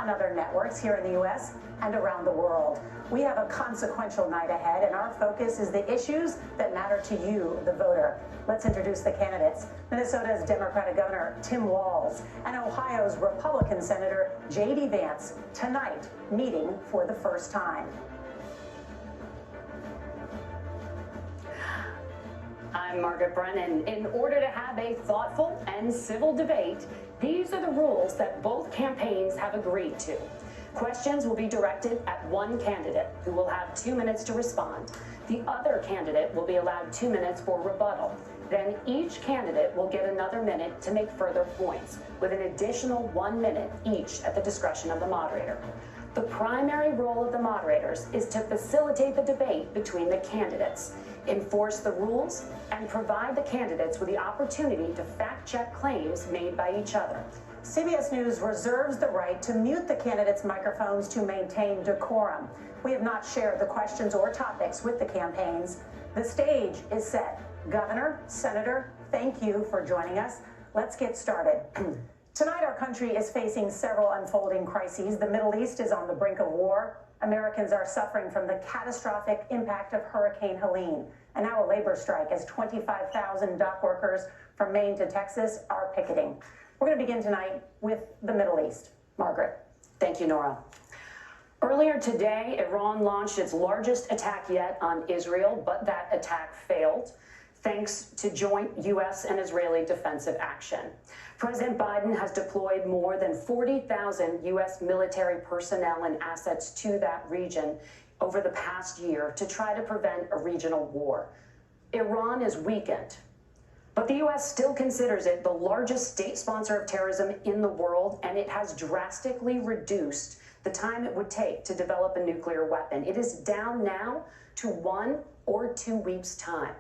on other networks here in the U.S. and around the world. We have a consequential night ahead, and our focus is the issues that matter to you, the voter. Let's introduce the candidates. Minnesota's Democratic Governor Tim Walz and Ohio's Republican Senator J.D. Vance tonight meeting for the first time. I'm Margaret Brennan. In order to have a thoughtful and civil debate, these are the rules that both campaigns have agreed to. Questions will be directed at one candidate, who will have 2 minutes to respond. The other candidate will be allowed 2 minutes for rebuttal. Then each candidate will get another minute to make further points, with an additional 1 minute each at the discretion of the moderator. The primary role of the moderators is to facilitate the debate between the candidates, enforce the rules, and provide the candidates with the opportunity to fact-check claims made by each other. CBS News reserves the right to mute the candidates' microphones to maintain decorum. We have not shared the questions or topics with the campaigns. The stage is set. Governor, Senator, thank you for joining us. Let's get started. Tonight, our country is facing several unfolding crises. The Middle East is on the brink of war. Americans are suffering from the catastrophic impact of Hurricane Helene. And now a labor strike as 25,000 dock workers from Maine to Texas are picketing. We're going to begin tonight with the Middle East. Margaret. Thank you, Nora. Earlier today, Iran launched its largest attack yet on Israel, but that attack failed, thanks to joint U.S. and Israeli defensive action. President Biden has deployed more than 40,000 U.S. military personnel and assets to that region over the past year to try to prevent a regional war. Iran is weakened, but the U.S. still considers it the largest state sponsor of terrorism in the world, and it has drastically reduced the time it would take to develop a nuclear weapon. It is down now to 1 or 2 weeks' time.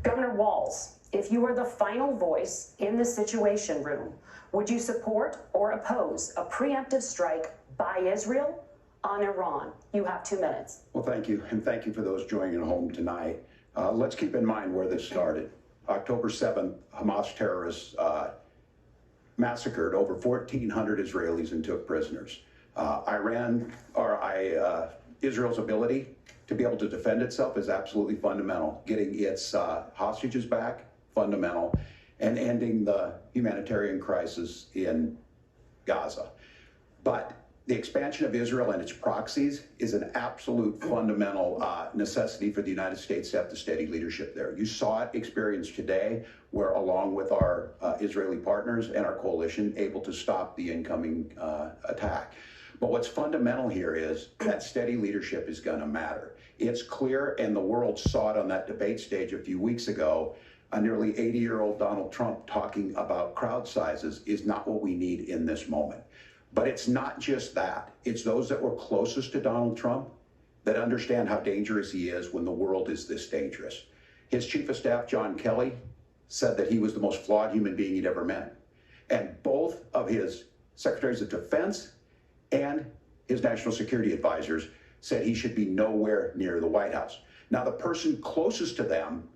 Governor Walz, if you were the final voice in the Situation Room, would you support or oppose a preemptive strike by Israel on Iran? You have 2 minutes. Well, thank you, and thank you for those joining at home tonight. Let's keep in mind where this started. October 7th, Hamas terrorists massacred over 1,400 Israelis and took prisoners. Israel's ability to be able to defend itself is absolutely fundamental. Getting its hostages back, fundamental, and ending the humanitarian crisis in Gaza. But the expansion of Israel and its proxies is an absolute fundamental necessity for the United States to have the steady leadership there. You saw it experienced today, where along with our Israeli partners and our coalition, able to stop the incoming attack. But what's fundamental here is that steady leadership is going to matter. It's clear, and the world saw it on that debate stage a few weeks ago, a nearly 80-year-old Donald Trump talking about crowd sizes is not what we need in this moment. But it's not just that. It's those that were closest to Donald Trump that understand how dangerous he is when the world is this dangerous. His chief of staff, John Kelly, said that he was the most flawed human being he'd ever met. And both of his secretaries of defense and his national security advisors said he should be nowhere near the White House. Now, the person closest to them,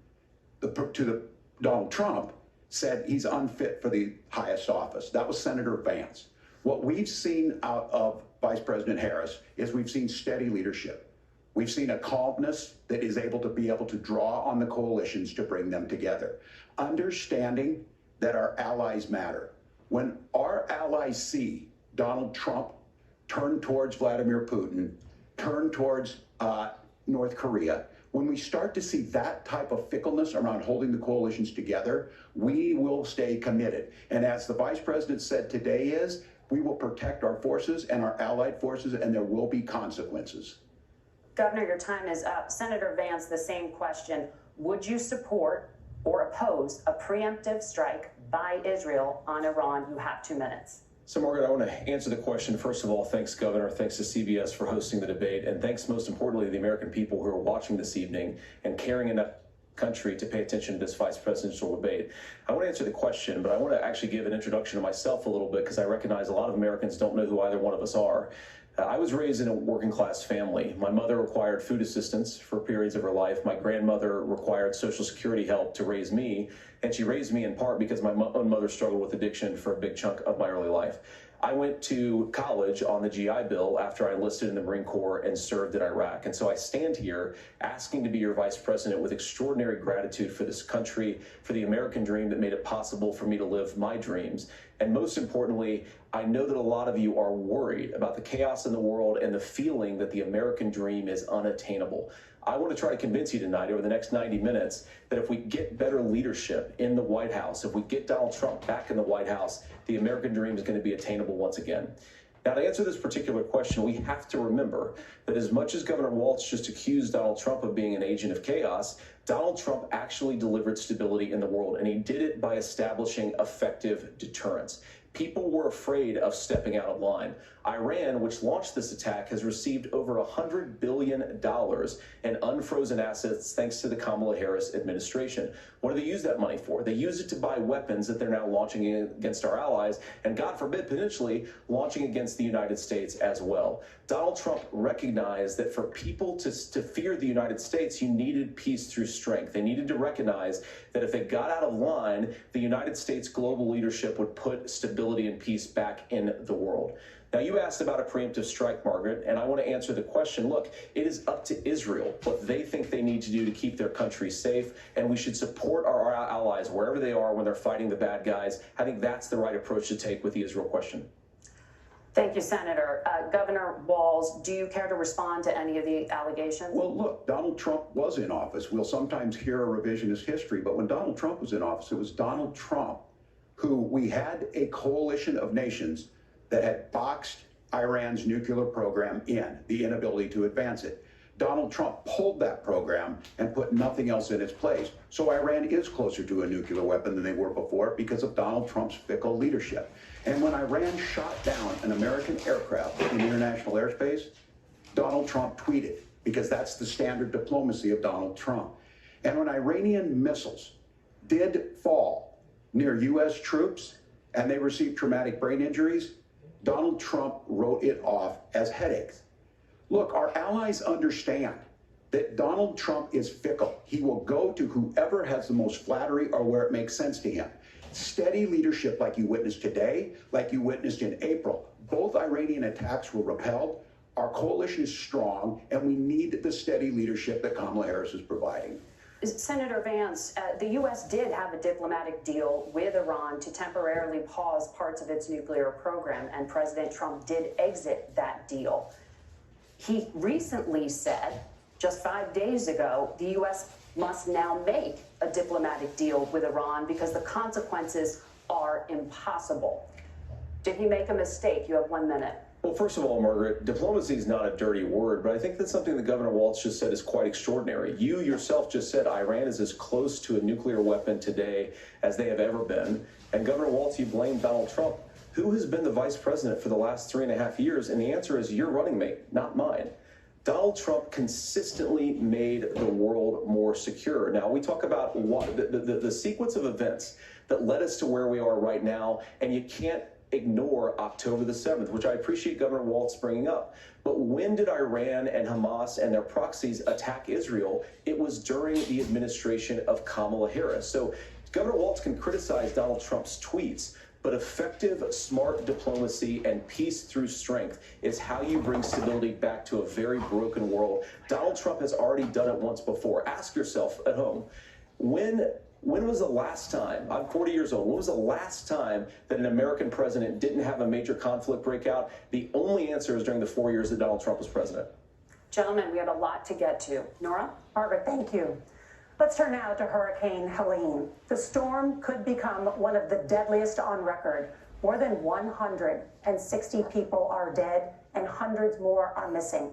Donald Trump, said he's unfit for the highest office. That was Senator Vance. What we've seen out of Vice President Harris is we've seen steady leadership. We've seen a calmness that is able to draw on the coalitions to bring them together. Understanding that our allies matter. When our allies see Donald Trump turn towards Vladimir Putin, turn towards North Korea, when we start to see that type of fickleness around holding the coalitions together, we will stay committed. And as the Vice President said today we will protect our forces and our allied forces, and there will be consequences. Governor, your time is up. Senator Vance, the same question. Would you support or oppose a preemptive strike by Israel on Iran? You have 2 minutes. So, Margaret, I want to answer the question. First of all, thanks, Governor. Thanks to CBS for hosting the debate. And thanks, most importantly, to the American people who are watching this evening and caring enough country to pay attention to this vice presidential debate. I want to answer the question, but I want to actually give an introduction to myself a little bit, because I recognize a lot of Americans don't know who either one of us are. I was raised in a working class family. My mother required food assistance for periods of her life. My grandmother required Social Security help to raise me, and she raised me in part because my own mother struggled with addiction for a big chunk of my early life. I went to college on the GI Bill after I enlisted in the Marine Corps and served in Iraq. And so I stand here asking to be your vice president with extraordinary gratitude for this country, for the American dream that made it possible for me to live my dreams. And most importantly, I know that a lot of you are worried about the chaos in the world and the feeling that the American dream is unattainable. I want to try to convince you tonight over the next 90 minutes that if we get better leadership in the White House, if we get Donald Trump back in the White House, the American dream is going to be attainable once again. Now, to answer this particular question, we have to remember that as much as Governor Walz just accused Donald Trump of being an agent of chaos, Donald Trump actually delivered stability in the world, and he did it by establishing effective deterrence. People were afraid of stepping out of line. Iran, which launched this attack, has received over $100 billion in unfrozen assets thanks to the Kamala Harris administration. What do they use that money for? They use it to buy weapons that they're now launching against our allies, and God forbid, potentially launching against the United States as well. Donald Trump recognized that for people to fear the United States, you needed peace through strength. They needed to recognize that if they got out of line, the United States global leadership would put stability and peace back in the world. Now, you asked about a preemptive strike, Margaret, and I want to answer the question. Look, it is up to Israel what they think they need to do to keep their country safe, and we should support our allies wherever they are when they're fighting the bad guys. I think that's the right approach to take with the Israel question. Thank you, Senator. Governor Walz, do you care to respond to any of the allegations? Well, look, Donald Trump was in office. We'll sometimes hear a revisionist history, but when Donald Trump was in office, it was Donald Trump who we had a coalition of nations that had boxed Iran's nuclear program in, the inability to advance it. Donald Trump pulled that program and put nothing else in its place. So Iran is closer to a nuclear weapon than they were before because of Donald Trump's fickle leadership. And when Iran shot down an American aircraft in international airspace, Donald Trump tweeted, because that's the standard diplomacy of Donald Trump. And when Iranian missiles did fall near U.S. troops and they received traumatic brain injuries, Donald Trump wrote it off as headaches. Look, our allies understand that Donald Trump is fickle. He will go to whoever has the most flattery or where it makes sense to him. Steady leadership like you witnessed today, like you witnessed in April. Both Iranian attacks were repelled. Our coalition is strong, and we need the steady leadership that Kamala Harris is providing. Senator Vance, the U.S. did have a diplomatic deal with Iran to temporarily pause parts of its nuclear program, and President Trump did exit that deal. He recently said, just 5 days ago, the U.S. must now make a diplomatic deal with Iran because the consequences are impossible. Did he make a mistake? You have 1 minute. Well, first of all, Margaret, diplomacy is not a dirty word, but I think that's something that Governor Walz just said is quite extraordinary. You yourself just said Iran is as close to a nuclear weapon today as they have ever been. And Governor Walz, you blame Donald Trump. Who has been the vice president for the last 3.5 years? And the answer is your running mate, not mine. Donald Trump consistently made the world more secure. Now, we talk about what, the sequence of events that led us to where we are right now, and you can't ignore October the 7th, which I appreciate Governor Walz bringing up. But when did Iran and Hamas and their proxies attack Israel? It was during the administration of Kamala Harris. So Governor Walz can criticize Donald Trump's tweets, but effective, smart diplomacy and peace through strength is how you bring stability back to a very broken world. Donald Trump has already done it once before. Ask yourself at home, when was the last time, I'm 40 years old, when was the last time that an American president didn't have a major conflict break out? The only answer is during the 4 years that Donald Trump was president. Gentlemen, we have a lot to get to. Nora? Margaret, thank you. Let's turn now to Hurricane Helene. The storm could become one of the deadliest on record. More than 160 people are dead and hundreds more are missing.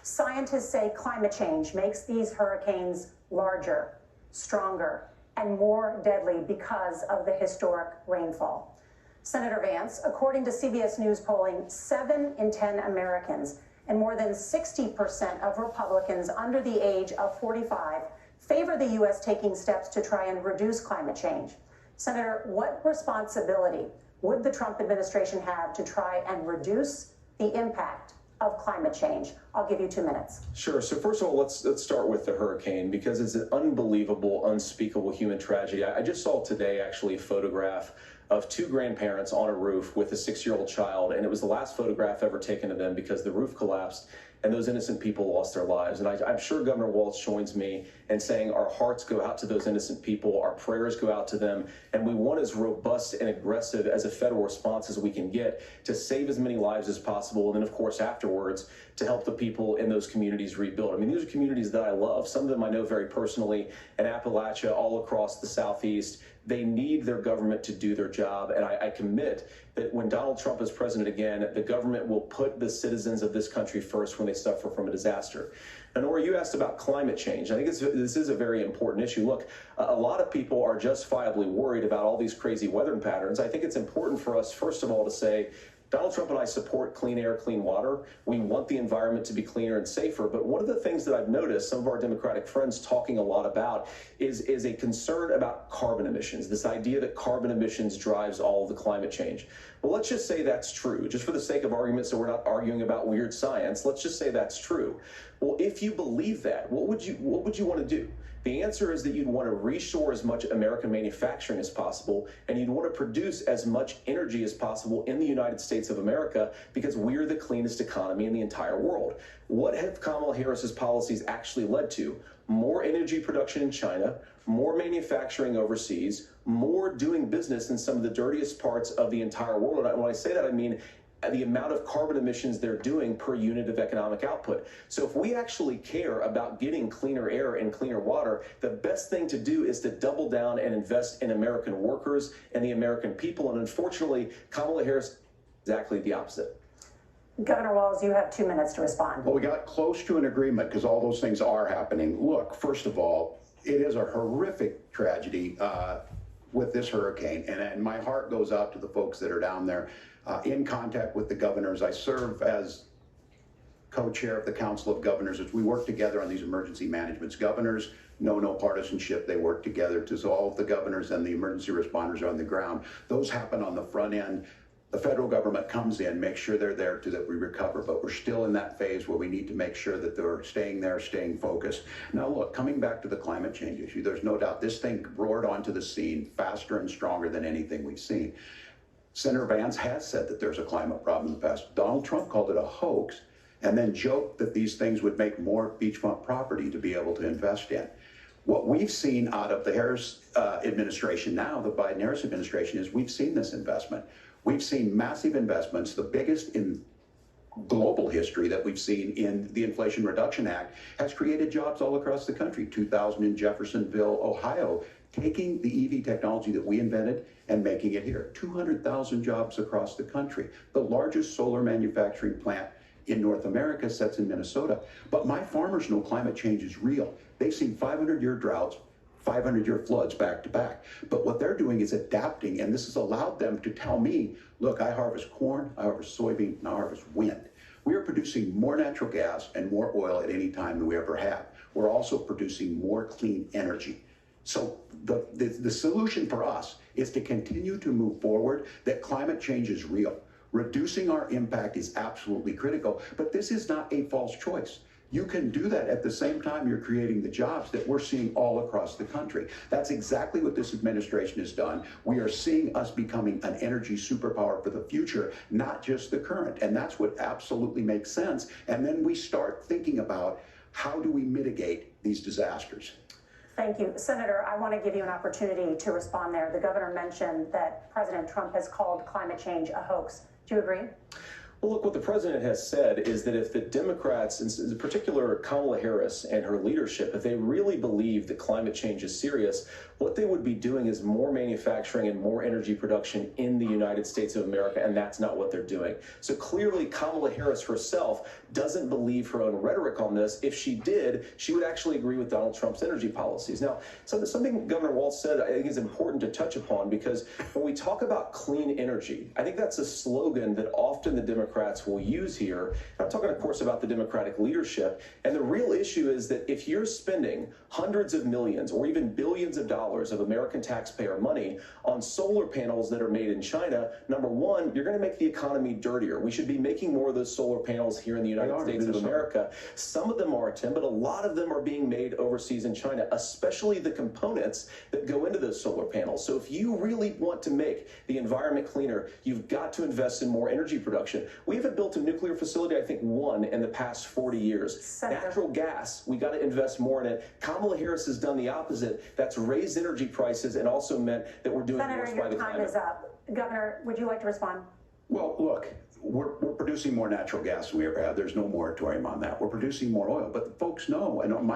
Scientists say climate change makes these hurricanes larger, stronger, and more deadly because of the historic rainfall. Senator Vance, according to CBS News polling, 7 in 10 Americans and more than 60% of Republicans under the age of 45 favor the U.S. taking steps to try and reduce climate change. Senator, what responsibility would the Trump administration have to try and reduce the impact of climate change? I'll give you 2 minutes. Sure. So first of all, let's start with the hurricane because it's an unbelievable, unspeakable human tragedy. I just saw today actually a photograph of two grandparents on a roof with a 6-year-old child, and it was the last photograph ever taken of them because the roof collapsed and those innocent people lost their lives. And I'm sure Governor Walz joins me in saying our hearts go out to those innocent people, our prayers go out to them, and we want as robust and aggressive as a federal response as we can get to save as many lives as possible, and then, of course, afterwards, to help the people in those communities rebuild. I mean, these are communities that I love. Some of them I know very personally in Appalachia, all across the Southeast. They need their government to do their job, and I commit that when Donald Trump is president again, the government will put the citizens of this country first when they suffer from a disaster. And Nora, you asked about climate change. I think this is a very important issue. Look, a lot of people are justifiably worried about all these crazy weather patterns. I think it's important for us, first of all, to say, Donald Trump and I support clean air, clean water. We want the environment to be cleaner and safer. But one of the things that I've noticed some of our Democratic friends talking a lot about is a concern about carbon emissions, this idea that carbon emissions drives all of the climate change. Well, let's just say that's true, just for the sake of argument, so we're not arguing about weird science. Let's just say that's true. Well, if you believe that, what would you want to do? The answer is that you'd want to reshore as much American manufacturing as possible, and you'd want to produce as much energy as possible in the United States of America because we're the cleanest economy in the entire world. What have Kamala Harris's policies actually led to? More energy production in China, more manufacturing overseas, more doing business in some of the dirtiest parts of the entire world. And when I say that, I mean the amount of carbon emissions they're doing per unit of economic output. So if we actually care about getting cleaner air and cleaner water, the best thing to do is to double down and invest in American workers and the American people. And unfortunately, Kamala Harris, exactly the opposite. Governor Walz, you have 2 minutes to respond. Well, we got close to an agreement because all those things are happening. Look, first of all, it is a horrific tragedy with this hurricane, and my heart goes out to the folks that are down there in contact with the governors. I serve as co-chair of the Council of Governors as we work together on these emergency managements. Governors know no partisanship. They work together to all of the governors and the emergency responders are on the ground. Those happen on the front end. The federal government comes in, makes sure they're there so that we recover, but we're still in that phase where we need to make sure that they're staying there, staying focused. Now look, coming back to the climate change issue, there's no doubt this thing roared onto the scene faster and stronger than anything we've seen. Senator Vance has said that there's a climate problem in the past. Donald Trump called it a hoax and then joked that these things would make more beachfront property to be able to invest in. What we've seen out of the Harris administration now, the Biden-Harris administration, is we've seen this investment. We've seen massive investments, the biggest in global history that we've seen in the Inflation Reduction Act, has created jobs all across the country. 2,000 in Jeffersonville, Ohio, taking the EV technology that we invented and making it here. 200,000 jobs across the country. The largest solar manufacturing plant in North America sits in Minnesota. But my farmers know climate change is real. They've seen 500-year droughts, 500-year floods back to back. But what they're doing is adapting, and this has allowed them to tell me, look, I harvest corn, I harvest soybean, and I harvest wind. We are producing more natural gas and more oil at any time than we ever have. We're also producing more clean energy. So the solution for us is to continue to move forward, that climate change is real. Reducing our impact is absolutely critical, but this is not a false choice. You can do that at the same time you're creating the jobs that we're seeing all across the country. That's exactly what this administration has done. We are seeing us becoming an energy superpower for the future, not just the current. And that's what absolutely makes sense. And then we start thinking about how do we mitigate these disasters. Thank you. Senator, I want to give you an opportunity to respond there. The governor mentioned that President Trump has called climate change a hoax. Do you agree? Well, look, what the president has said is that if the Democrats, in particular Kamala Harris and her leadership, if they really believe that climate change is serious, what they would be doing is more manufacturing and more energy production in the United States of America, and that's not what they're doing. So clearly, Kamala Harris herself doesn't believe her own rhetoric on this. If she did, she would actually agree with Donald Trump's energy policies. Now, something Governor Walz said I think is important to touch upon, because when we talk about clean energy, I think that's a slogan that often the Democrats Democrats will use here. I'm talking, of course, about the Democratic leadership. And the real issue is that if you're spending hundreds of millions or even billions of dollars of American taxpayer money on solar panels that are made in China, number one, you're going to make the economy dirtier. We should be making more of those solar panels here in the United States of America. Some of them are, Tim, but a lot of them are being made overseas in China, especially the components that go into those solar panels. So if you really want to make the environment cleaner, you've got to invest in more energy production. We haven't built a nuclear facility, I think, one in the past 40 years. Natural gas, we got to invest more in it. Kamala Harris has done the opposite. That's raised energy prices and also meant that we're doing Senator, worse by the climate. your time is up. Governor, would you like to respond? Well, look, we're producing more natural gas than we ever have. There's no moratorium on that. We're producing more oil, but the folks know, and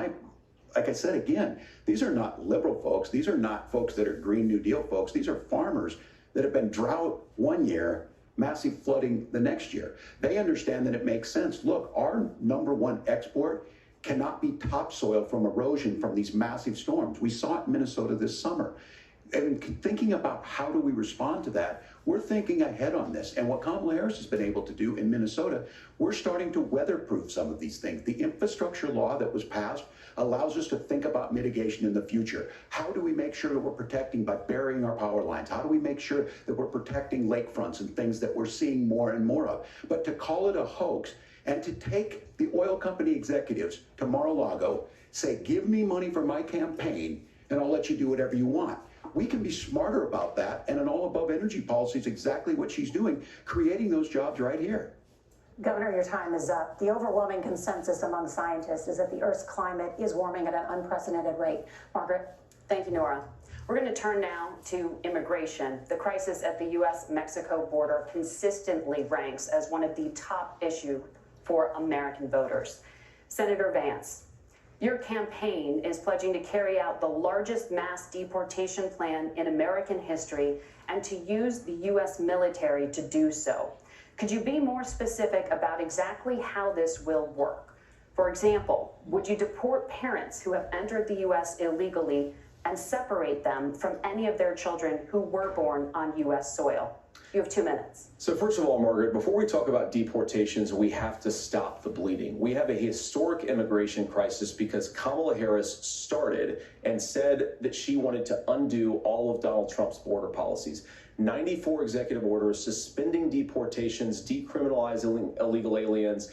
like I said again, these are not liberal folks. These are not folks that are Green New Deal folks. These are farmers that have been drought one year, massive flooding the next year. They understand that it makes sense. Look, our number one export cannot be topsoil from erosion from these massive storms. We saw it in Minnesota this summer. And thinking about how do we respond to that, we're thinking ahead on this. And what Kamala Harris has been able to do in Minnesota, we're starting to weatherproof some of these things. The infrastructure law that was passed allows us to think about mitigation in the future. How do we make sure that we're protecting by burying our power lines? How do we make sure that we're protecting lakefronts and things that we're seeing more and more of? But to call it a hoax and to take the oil company executives to Mar-a-Lago, say, give me money for my campaign and I'll let you do whatever you want. We can be smarter about that, and an all-above energy policy is exactly what she's doing, creating those jobs right here. Governor, your time is up. The overwhelming consensus among scientists is that the Earth's climate is warming at an unprecedented rate. Margaret? Thank you, Nora. We're going to turn now to immigration. The crisis at the U.S.-Mexico border consistently ranks as one of the top issues for American voters. Senator Vance, your campaign is pledging to carry out the largest mass deportation plan in American history and to use the U.S. military to do so. Could you be more specific about exactly how this will work? For example, would you deport parents who have entered the U.S. illegally and separate them from any of their children who were born on U.S. soil? You have 2 minutes. So first of all, Margaret, before we talk about deportations, we have to stop the bleeding. We have a historic immigration crisis because Kamala Harris started and said that she wanted to undo all of Donald Trump's border policies. 94 executive orders suspending deportations, decriminalizing illegal aliens,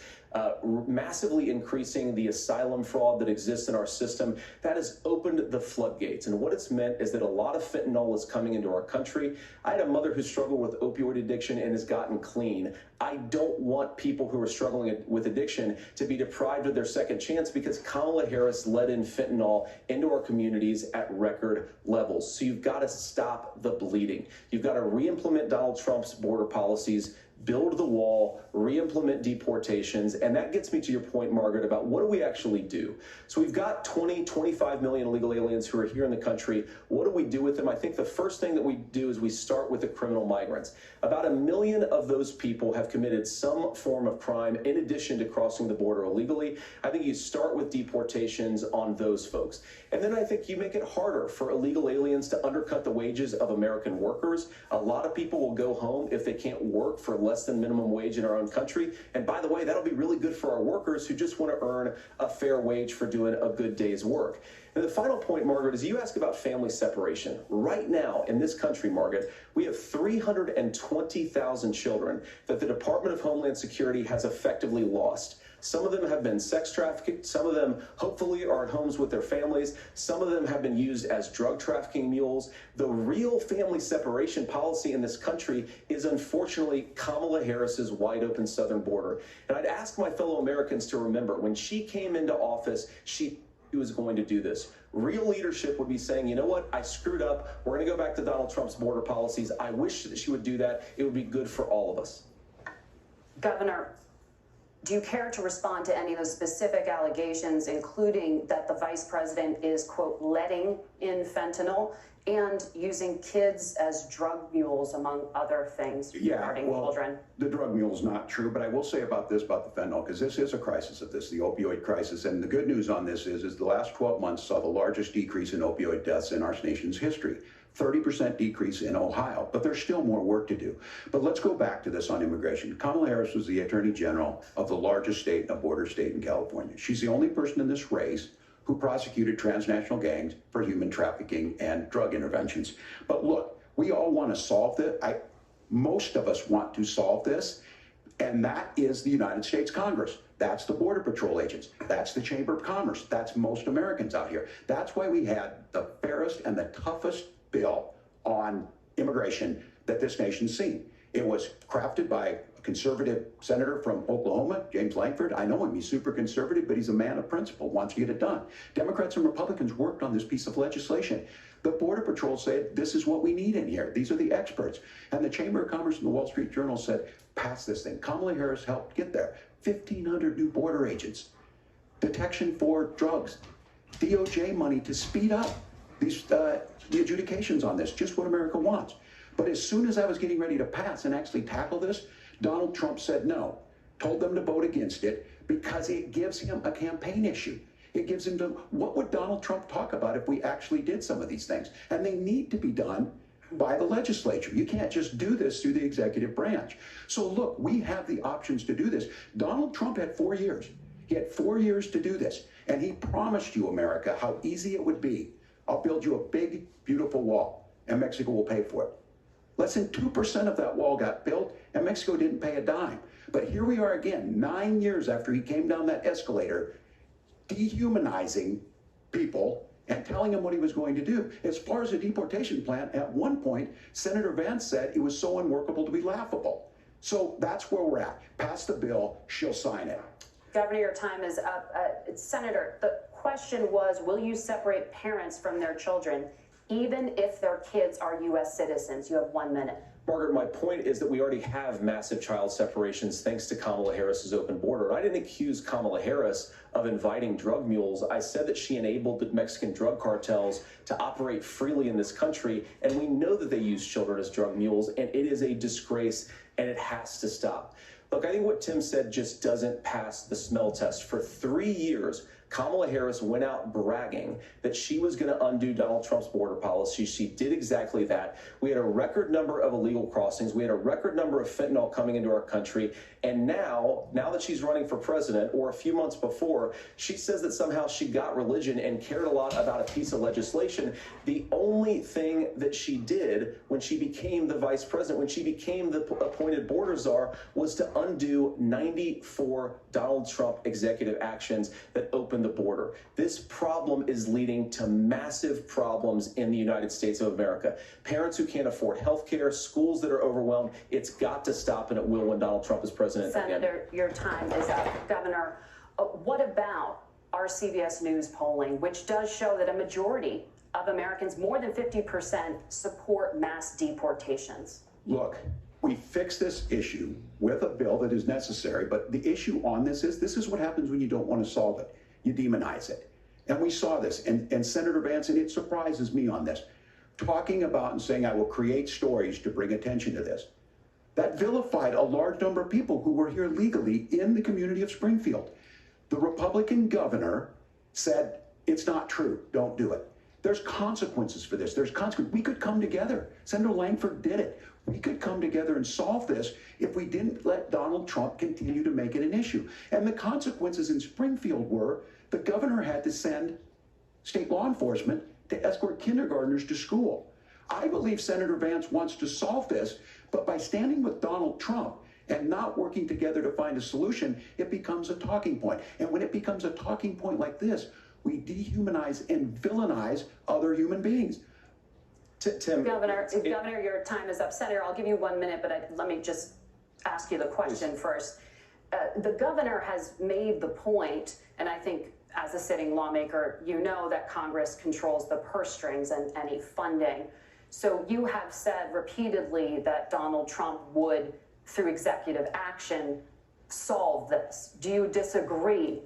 massively increasing the asylum fraud that exists in our system. That has opened the floodgates. And what it's meant is that a lot of fentanyl is coming into our country. I had a mother who struggled with opioid addiction and has gotten clean. I don't want people who are struggling with addiction to be deprived of their second chance because Kamala Harris let in fentanyl into our communities at record levels. So you've got to stop the bleeding. You've got to re-implement Donald Trump's border policies, build the wall, re-implement deportations. And that gets me to your point, Margaret, about what do we actually do? So we've got 25 million illegal aliens who are here in the country. What do we do with them? I think the first thing that we do is we start with the criminal migrants. About 1 million of those people have committed some form of crime in addition to crossing the border illegally. I think you start with deportations on those folks. And then I think you make it harder for illegal aliens to undercut the wages of American workers. A lot of people will go home if they can't work for less than minimum wage in our own country. And by the way, that'll be really good for our workers who just want to earn a fair wage for doing a good day's work. And the final point, Margaret, is you ask about family separation. Right now in this country, Margaret, we have 320,000 children that the Department of Homeland Security has effectively lost. Some of them have been sex trafficked. Some of them hopefully are at homes with their families. Some of them have been used as drug trafficking mules. The real family separation policy in this country is unfortunately Kamala Harris's wide open southern border. And I'd ask my fellow Americans to remember when she came into office, she was going to do this. Real leadership would be saying, you know what, I screwed up. We're going to go back to Donald Trump's border policies. I wish that she would do that. It would be good for all of us. Governor, do you care to respond to any of those specific allegations, including that the vice president is, quote, letting in fentanyl and using kids as drug mules, among other things regarding children? The drug mule is not true, but I will say about this, about the fentanyl, because this is a crisis of this, the opioid crisis. And the good news on this is the last 12 months saw the largest decrease in opioid deaths in our nation's history. 30% decrease in Ohio, but there's still more work to do. But let's go back to this on immigration. Kamala Harris was the Attorney General of the largest state, a border state in California. She's the only person in this race who prosecuted transnational gangs for human trafficking and drug interventions. But look, we all want to solve this. Most of us want to solve this, and that is the United States Congress. That's the Border Patrol agents. That's the Chamber of Commerce. That's most Americans out here. That's why we had the fairest and the toughest bill on immigration that this nation's seen. It was crafted by a conservative senator from Oklahoma, James Lankford. I know him, he's super conservative, but he's a man of principle, wants to get it done. Democrats and Republicans worked on this piece of legislation. The Border Patrol said, this is what we need in here. These are the experts. And the Chamber of Commerce and the Wall Street Journal said, pass this thing. Kamala Harris helped get there. 1,500 new border agents, detection for drugs, DOJ money to speed up the adjudications on this, just what America wants. But as soon as I was getting ready to pass and actually tackle this, Donald Trump said no, told them to vote against it because it gives him a campaign issue. It gives him what would Donald Trump talk about if we actually did some of these things? And they need to be done by the legislature. You can't just do this through the executive branch. So look, we have the options to do this. Donald Trump had 4 years. He had 4 years to do this. And he promised you, America, how easy it would be. I'll build you a big, beautiful wall, and Mexico will pay for it. Less than 2% of that wall got built, and Mexico didn't pay a dime. But here we are again, 9 years after he came down that escalator, dehumanizing people and telling them what he was going to do. As far as the deportation plan, at one point, Senator Vance said it was so unworkable to be laughable. So that's where we're at. Pass the bill, she'll sign it. Governor, your time is up. Senator, the question was, will you separate parents from their children, even if their kids are U.S. citizens? You have 1 minute. Margaret, my point is that we already have massive child separations thanks to Kamala Harris's open border. And I didn't accuse Kamala Harris of inviting drug mules. I said that she enabled the Mexican drug cartels to operate freely in this country. And we know that they use children as drug mules, and it is a disgrace, and it has to stop. Look, I think what Tim said just doesn't pass the smell test. For 3 years, Kamala Harris went out bragging that she was going to undo Donald Trump's border policy. She did exactly that. We had a record number of illegal crossings. We had a record number of fentanyl coming into our country. And now that she's running for president, or a few months before, she says that somehow she got religion and cared a lot about a piece of legislation. The only thing that she did when she became the vice president, when she became the appointed border czar, was to undo 94 Donald Trump executive actions that opened the border. This problem is leading to massive problems in the United States of America. Parents who can't afford health care, schools that are overwhelmed. It's got to stop, and it will when Donald Trump is president. Senator, your time is up. Governor, what about our CBS News polling, which does show that a majority of Americans, more than 50%, support mass deportations? Look, we fix this issue with a bill that is necessary, but the issue on this is what happens when you don't want to solve it. You demonize it. And we saw this, and Senator Vance, and it surprises me on this, talking about and saying, I will create stories to bring attention to this. That vilified a large number of people who were here legally in the community of Springfield. The Republican governor said, it's not true, don't do it. There's consequences for this. There's consequences. We could come together. Senator Lankford did it. We could come together and solve this if we didn't let Donald Trump continue to make it an issue. And the consequences in Springfield were the governor had to send state law enforcement to escort kindergartners to school. I believe Senator Vance wants to solve this, but by standing with Donald Trump and not working together to find a solution, it becomes a talking point. And when it becomes a talking point like this, we dehumanize and villainize other human beings. Tim, Governor, your time is up. Senator, I'll give you 1 minute, but let me just ask you the question first. The governor has made the point, and I think as a sitting lawmaker, you know that Congress controls the purse strings and any funding. So you have said repeatedly that Donald Trump would, through executive action, solve this. Do you disagree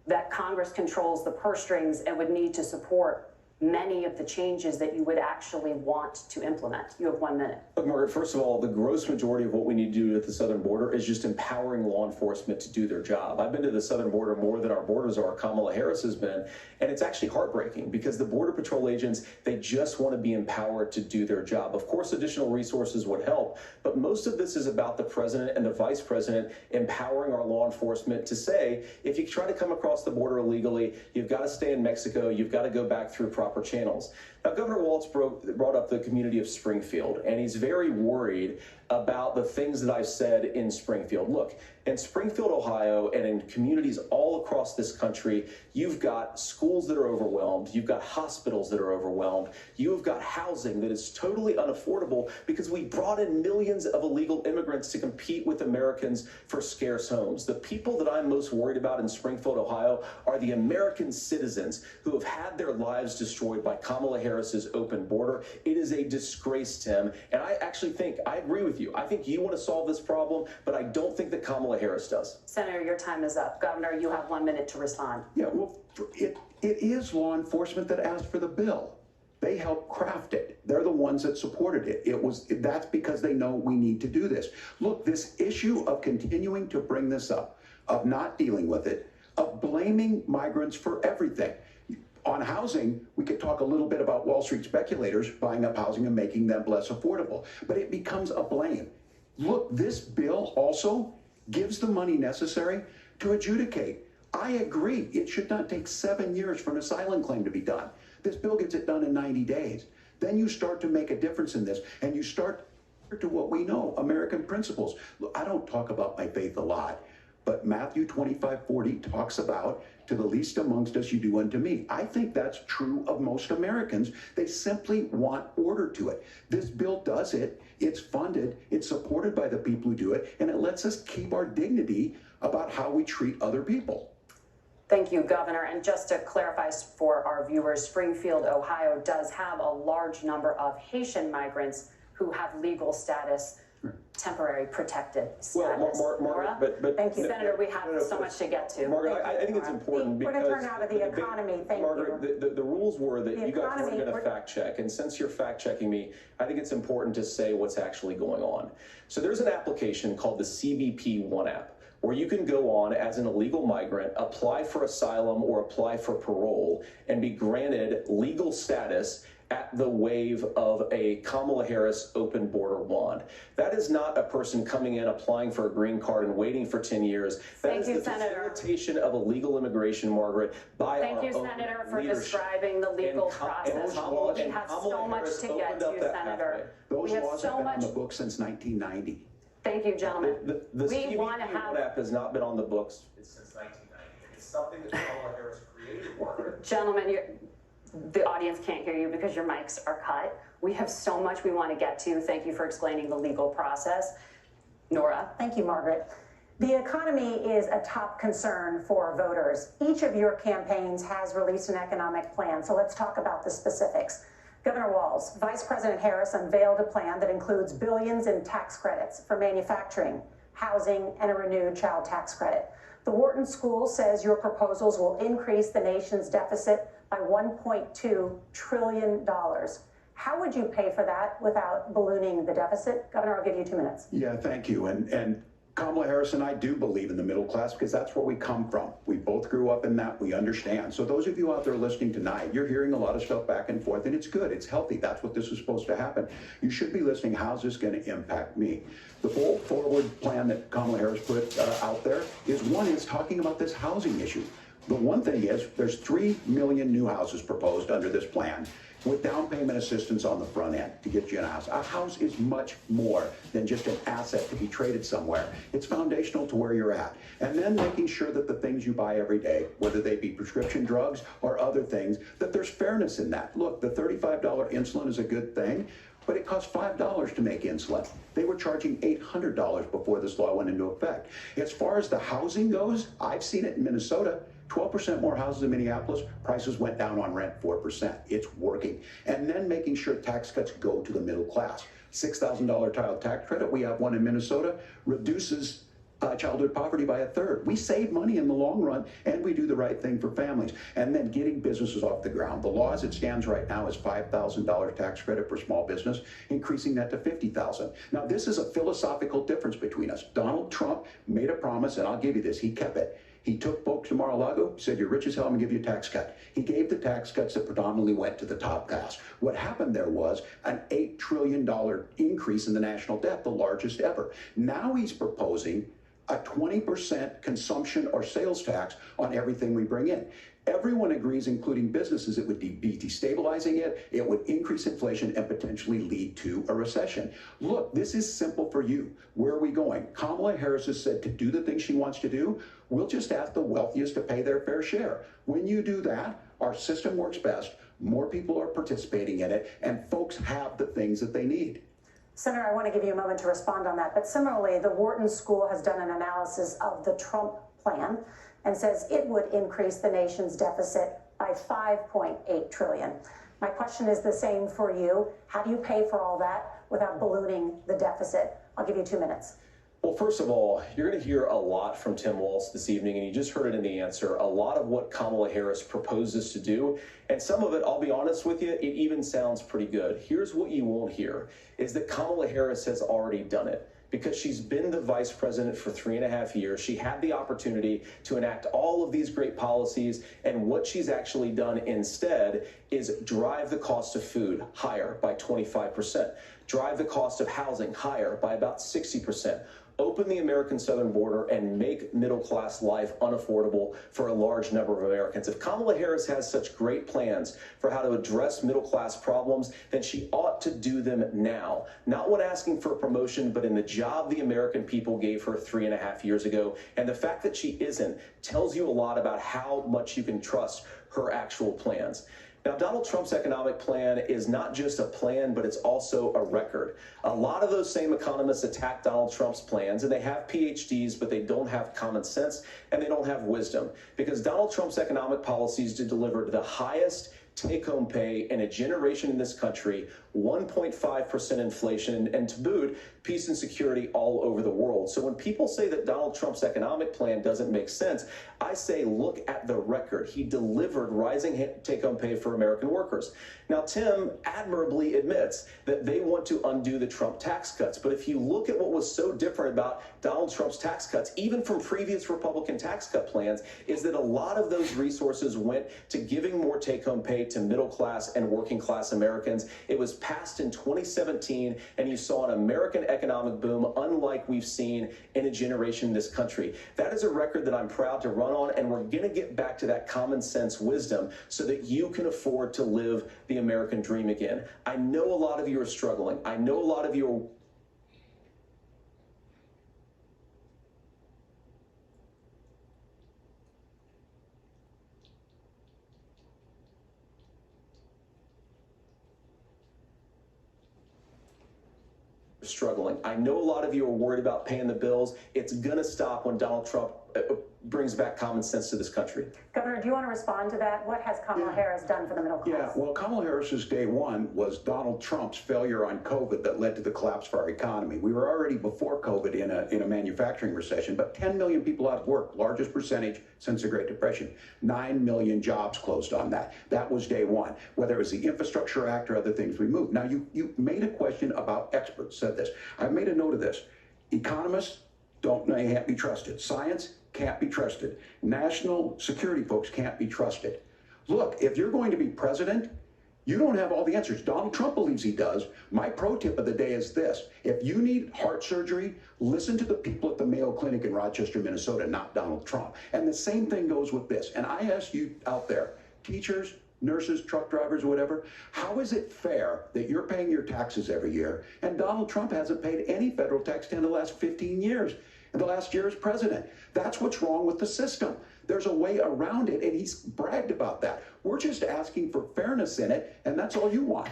that Congress controls the purse strings and would need to support many of the changes that you would actually want to implement? You have 1 minute. Look, Margaret, first of all, the gross majority of what we need to do at the southern border is just empowering law enforcement to do their job. I've been to the southern border more than our borders are. Kamala Harris has been, and it's actually heartbreaking because the Border Patrol agents, they just want to be empowered to do their job. Of course, additional resources would help, but most of this is about the president and the vice president empowering our law enforcement to say, if you try to come across the border illegally, you've got to stay in Mexico, you've got to go back through proper channels. Now, Governor Walz brought up the community of Springfield, and he's very worried about the things that I've said in Springfield. Look, in Springfield, Ohio, and in communities all across this country, you've got schools that are overwhelmed, you've got hospitals that are overwhelmed, you've got housing that is totally unaffordable because we brought in millions of illegal immigrants to compete with Americans for scarce homes. The people that I'm most worried about in Springfield, Ohio, are the American citizens who have had their lives destroyed by Kamala Harris's open border. It is a disgrace, Tim, and I actually think, I agree with you. I think you want to solve this problem, but I don't think that Kamala Harris does. Senator, your time is up. Governor, you have 1 minute to respond. Yeah, well, it is law enforcement that asked for the bill. They helped craft it. They're the ones that supported it. That's because they know we need to do this. Look, this issue of continuing to bring this up, of not dealing with it, of blaming migrants for everything. On housing, we could talk a little bit about Wall Street speculators buying up housing and making them less affordable, but it becomes a blame. Look, this bill also gives the money necessary to adjudicate. I agree, it should not take 7 years for an asylum claim to be done. This bill gets it done in 90 days. Then you start to make a difference in this, and you start to what we know, American principles. Look, I don't talk about my faith a lot, but Matthew 25:40 talks about, to the least amongst us you do unto me. I think that's true of most Americans. They simply want order to it. This bill does it. It's funded. It's supported by the people who do it. And it lets us keep our dignity about how we treat other people. Thank you, Governor. And just to clarify for our viewers, Springfield, Ohio does have a large number of Haitian migrants who have legal status, temporary protected status. Well, but thank you, Senator. We have so much to get to. Margaret, I think it's important because we're going to turn now to the economy. Thank Margaret, you. The rules were that you guys were going to fact check, and since you're fact checking me, I think it's important to say what's actually going on. So there's an application called the CBP One app, where you can go on as an illegal migrant, apply for asylum or apply for parole, and be granted legal status at the wave of a Kamala Harris open border wand. That is not a person coming in, applying for a green card and waiting for 10 years. That is the facilitation of illegal immigration, Margaret, by our own leadership. Thank you, Senator, for describing the legal process. We have so much to get to, Senator. Those laws have been on the books since 1990. Thank you, gentlemen. The CBP app has not been on the books since 1990. It's something that Kamala Harris created, Margaret. Gentlemen, the audience can't hear you because your mics are cut. We have so much we want to get to. Thank you for explaining the legal process. Nora. Thank you, Margaret. The economy is a top concern for voters. Each of your campaigns has released an economic plan, so let's talk about the specifics. Governor Walz, Vice President Harris unveiled a plan that includes billions in tax credits for manufacturing, housing, and a renewed child tax credit. The Wharton School says your proposals will increase the nation's deficit by $1.2 trillion. How would you pay for that without ballooning the deficit? Governor, I'll give you 2 minutes. Yeah, thank you. And Kamala Harris and I do believe in the middle class because that's where we come from. We both grew up in that. We understand. So those of you out there listening tonight, you're hearing a lot of stuff back and forth, and it's good. It's healthy. That's what this is supposed to happen. You should be listening. How's this going to impact me? The full forward plan that Kamala Harris put out there is talking about this housing issue. The one thing is there's 3 million new houses proposed under this plan with down payment assistance on the front end to get you in a house. A house is much more than just an asset to be traded somewhere. It's foundational to where you're at. And then making sure that the things you buy every day, whether they be prescription drugs or other things, that there's fairness in that. Look, the $35 insulin is a good thing, but it costs $5 to make insulin. They were charging $800 before this law went into effect. As far as the housing goes, I've seen it in Minnesota. 12% more houses in Minneapolis, prices went down on rent 4%. It's working. And then making sure tax cuts go to the middle class. $6,000 child tax credit, we have one in Minnesota, reduces childhood poverty by a third. We save money in the long run, and we do the right thing for families. And then getting businesses off the ground. The law as it stands right now is $5,000 tax credit for small business, increasing that to $50,000. Now, this is a philosophical difference between us. Donald Trump made a promise, and I'll give you this, he kept it. He took folks to Mar-a-Lago, said, you're rich as hell, I'm gonna give you a tax cut. He gave the tax cuts that predominantly went to the top class. What happened there was an $8 trillion increase in the national debt, the largest ever. Now he's proposing a 20% consumption or sales tax on everything we bring in. Everyone agrees, including businesses, it would be destabilizing it would increase inflation and potentially lead to a recession. Look, this is simple for you. Where are we going? Kamala Harris has said to do the things she wants to do, we'll just ask the wealthiest to pay their fair share. When you do that, our system works best, more people are participating in it, and folks have the things that they need. Senator, I want to give you a moment to respond on that. But similarly, the Wharton School has done an analysis of the Trump plan and says it would increase the nation's deficit by $5.8 trillion. My question is the same for you. How do you pay for all that without ballooning the deficit? I'll give you 2 minutes. Well, first of all, you're going to hear a lot from Tim Walz this evening, and you just heard it in the answer. A lot of what Kamala Harris proposes to do, and some of it, I'll be honest with you, it even sounds pretty good. Here's what you won't hear, is that Kamala Harris has already done it. Because she's been the vice president for 3.5 years. She had the opportunity to enact all of these great policies, and what she's actually done instead is drive the cost of food higher by 25%, drive the cost of housing higher by about 60%, open the American southern border and make middle-class life unaffordable for a large number of Americans. If Kamala Harris has such great plans for how to address middle-class problems, then she ought to do them now. Not when asking for a promotion, but in the job the American people gave her 3.5 years ago. And the fact that she isn't tells you a lot about how much you can trust her actual plans. Now, Donald Trump's economic plan is not just a plan, but it's also a record. A lot of those same economists attack Donald Trump's plans, and they have PhDs, but they don't have common sense and they don't have wisdom. Because Donald Trump's economic policies delivered the highest take-home pay in a generation in this country, 1.5% inflation, and to boot, peace and security all over the world. So when people say that Donald Trump's economic plan doesn't make sense, I say look at the record. He delivered rising take-home pay for American workers. Now, Tim admirably admits that they want to undo the Trump tax cuts. But if you look at what was so different about Donald Trump's tax cuts, even from previous Republican tax cut plans, is that a lot of those resources went to giving more take-home pay to middle-class and working-class Americans. It was passed in 2017, and you saw an American economic boom unlike we've seen in a generation in this country. That is a record that I'm proud to run on, and we're going to get back to that common sense wisdom so that you can afford to live the American dream again. I know a lot of you are struggling. I know a lot of you are struggling. I know a lot of you are worried about paying the bills. It's going to stop when Donald Trump brings back common sense to this country. Governor, do you want to respond to that? What has Kamala Harris done for the middle class? Yeah, well, Kamala Harris's day one was Donald Trump's failure on COVID that led to the collapse of our economy. We were already before COVID in a manufacturing recession, but 10 million people out of work, largest percentage since the Great Depression. 9 million jobs closed on that. That was day one. Whether it was the Infrastructure Act or other things we moved. Now, you made a question about experts, said this. I've made a note of this. Economists can't be trusted. Science can't be trusted. National security folks can't be trusted. Look, if you're going to be president, you don't have all the answers. Donald Trump believes he does. My pro tip of the day is this. If you need heart surgery, listen to the people at the Mayo Clinic in Rochester, Minnesota, not Donald Trump. And the same thing goes with this. And I ask you out there, teachers, nurses, truck drivers, whatever, how is it fair that you're paying your taxes every year and Donald Trump hasn't paid any federal tax in the last 15 years? And the last year as president. That's what's wrong with the system. There's a way around it, and he's bragged about that. We're just asking for fairness in it, and that's all you want.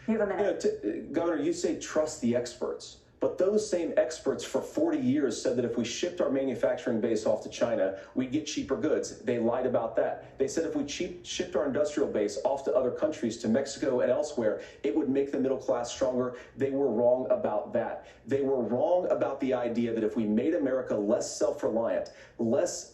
You have a minute. Governor, you say trust the experts. But those same experts for 40 years said that if we shipped our manufacturing base off to China, we'd get cheaper goods. They lied about that. They said if we shipped our industrial base off to other countries, to Mexico and elsewhere, it would make the middle class stronger. They were wrong about that. They were wrong about the idea that if we made America less self-reliant, less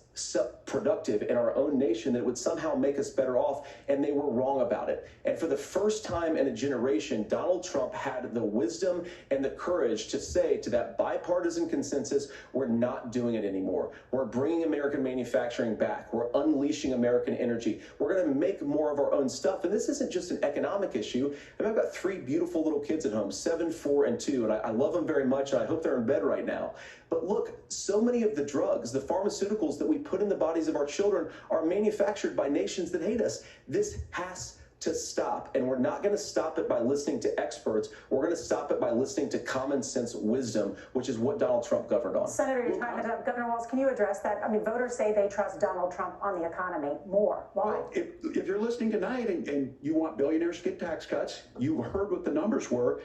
productive in our own nation, that it would somehow make us better off, and they were wrong about it. And for the first time in a generation, Donald Trump had the wisdom and the courage to say to that bipartisan consensus, we're not doing it anymore. We're bringing American manufacturing back. We're unleashing American energy. We're going to make more of our own stuff. And this isn't just an economic issue. I mean, I've got 3 beautiful little kids at home, 7, 4, and 2, and I love them very much, and I hope they're in bed right now. But look, so many of the drugs, the pharmaceuticals that we put in the bodies of our children are manufactured by nations that hate us. This has to stop, and we're not going to stop it by listening to experts. We're going to stop it by listening to common sense wisdom, which is what Donald Trump governed on. Senator, your time is up. Governor Walz, can you address that? I mean, voters say they trust Donald Trump on the economy more. Why? Well, if you're listening tonight and you want billionaires to get tax cuts, you heard what the numbers were.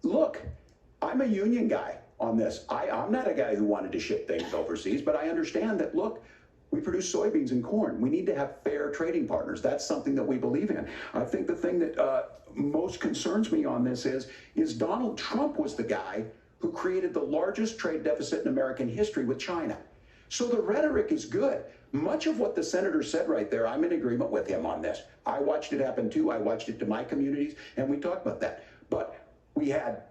Look, I'm a union guy on this. I'm not a guy who wanted to ship things overseas, but I understand that, look, we produce soybeans and corn. We need to have fair trading partners. That's something that we believe in. I think the thing that most concerns me on this is Donald Trump was the guy who created the largest trade deficit in American history with China. So the rhetoric is good. Much of what the senator said right there, I'm in agreement with him on this. I watched it happen too. I watched it to my communities, and we talked about that. But we had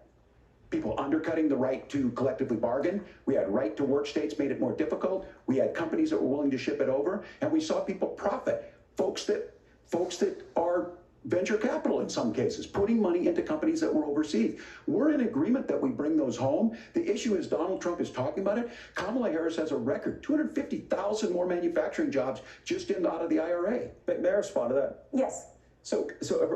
people undercutting the right to collectively bargain. We had right to work states made it more difficult. We had companies that were willing to ship it over, and we saw people profit. Folks that are venture capital in some cases, putting money into companies that were overseas. We're in agreement that we bring those home. The issue is Donald Trump is talking about it. Kamala Harris has a record, 250,000 more manufacturing jobs just out of the IRA. May I respond to that? Yes. So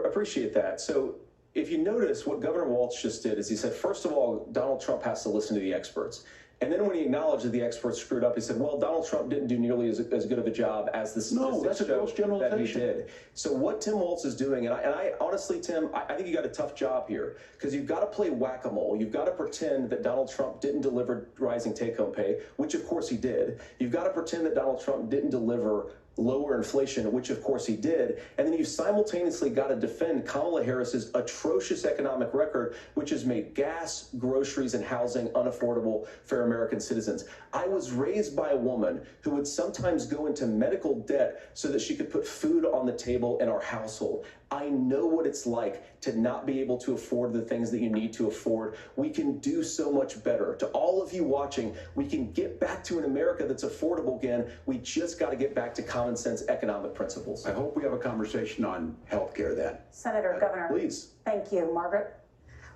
appreciate that. So if you notice, what Governor Walz just did is he said, first of all, Donald Trump has to listen to the experts. And then when he acknowledged that the experts screwed up, he said, well, Donald Trump didn't do nearly as good of a job as the statistics show that he did. So what Tim Walz is doing, and I honestly, Tim, I think you got a tough job here, because you've got to play whack-a-mole. You've got to pretend that Donald Trump didn't deliver rising take-home pay, which of course he did. You've got to pretend that Donald Trump didn't deliver lower inflation, which of course he did. And then you simultaneously got to defend Kamala Harris's atrocious economic record, which has made gas, groceries, and housing unaffordable for American citizens. I was raised by a woman who would sometimes go into medical debt so that she could put food on the table in our household. I know what it's like to not be able to afford the things that you need to afford. We can do so much better. To all of you watching, we can get back to an America that's affordable again. We just got to get back to common sense economic principles. I hope we have a conversation on healthcare then. Senator, Governor. Please. Thank you. Margaret?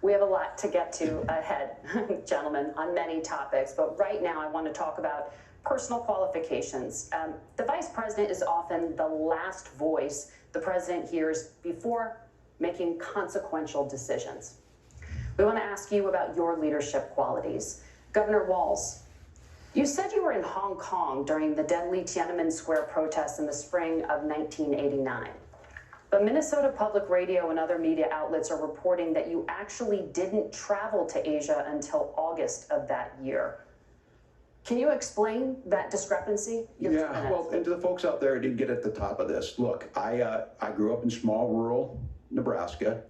We have a lot to get to ahead, gentlemen, on many topics. But right now, I want to talk about personal qualifications. The vice president is often the last voice the president hears before making consequential decisions. We want to ask you about your leadership qualities. Governor Walz, you said you were in Hong Kong during the deadly Tiananmen Square protests in the spring of 1989. But Minnesota Public Radio and other media outlets are reporting that you actually didn't travel to Asia until August of that year. Can you explain that discrepancy? Yeah, well, and to the folks out there who didn't get at the top of this, look, I grew up in small rural Nebraska,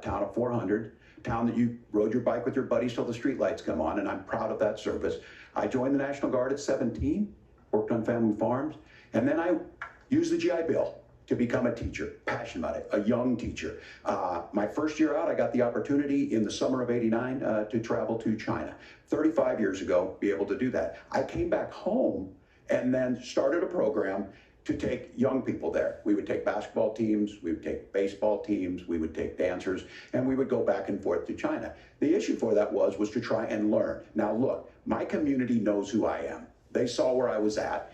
town of 400, town that you rode your bike with your buddies till the streetlights come on, and I'm proud of that service. I joined the National Guard at 17, worked on family farms, and then I used the GI Bill to become a teacher, passionate about it, a young teacher. My first year out, I got the opportunity in the summer of '89 to travel to China. 35 years ago, be able to do that. I came back home and then started a program to take young people there. We would take basketball teams, we would take baseball teams, we would take dancers, and we would go back and forth to China. The issue for that was to try and learn. Now look, my community knows who I am. They saw where I was at.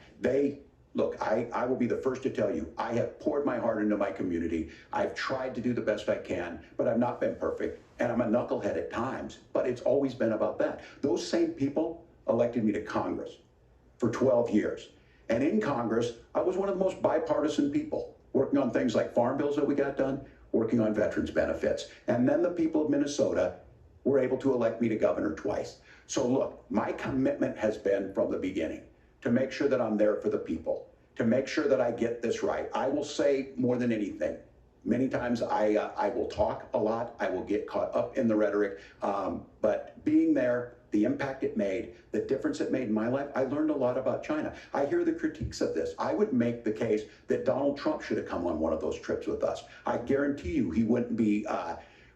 Look, I will be the first to tell you, I have poured my heart into my community. I've tried to do the best I can, but I've not been perfect. And I'm a knucklehead at times, but it's always been about that. Those same people elected me to Congress for 12 years. And in Congress, I was one of the most bipartisan people, working on things like farm bills that we got done, working on veterans benefits. And then the people of Minnesota were able to elect me to governor twice. So look, my commitment has been from the beginning to make sure that I'm there for the people, to make sure that I get this right. I will say more than anything, many times I will talk a lot, I will get caught up in the rhetoric, but being there, the impact it made, the difference it made in my life, I learned a lot about China. I hear the critiques of this. I would make the case that Donald Trump should have come on one of those trips with us. I guarantee you he wouldn't be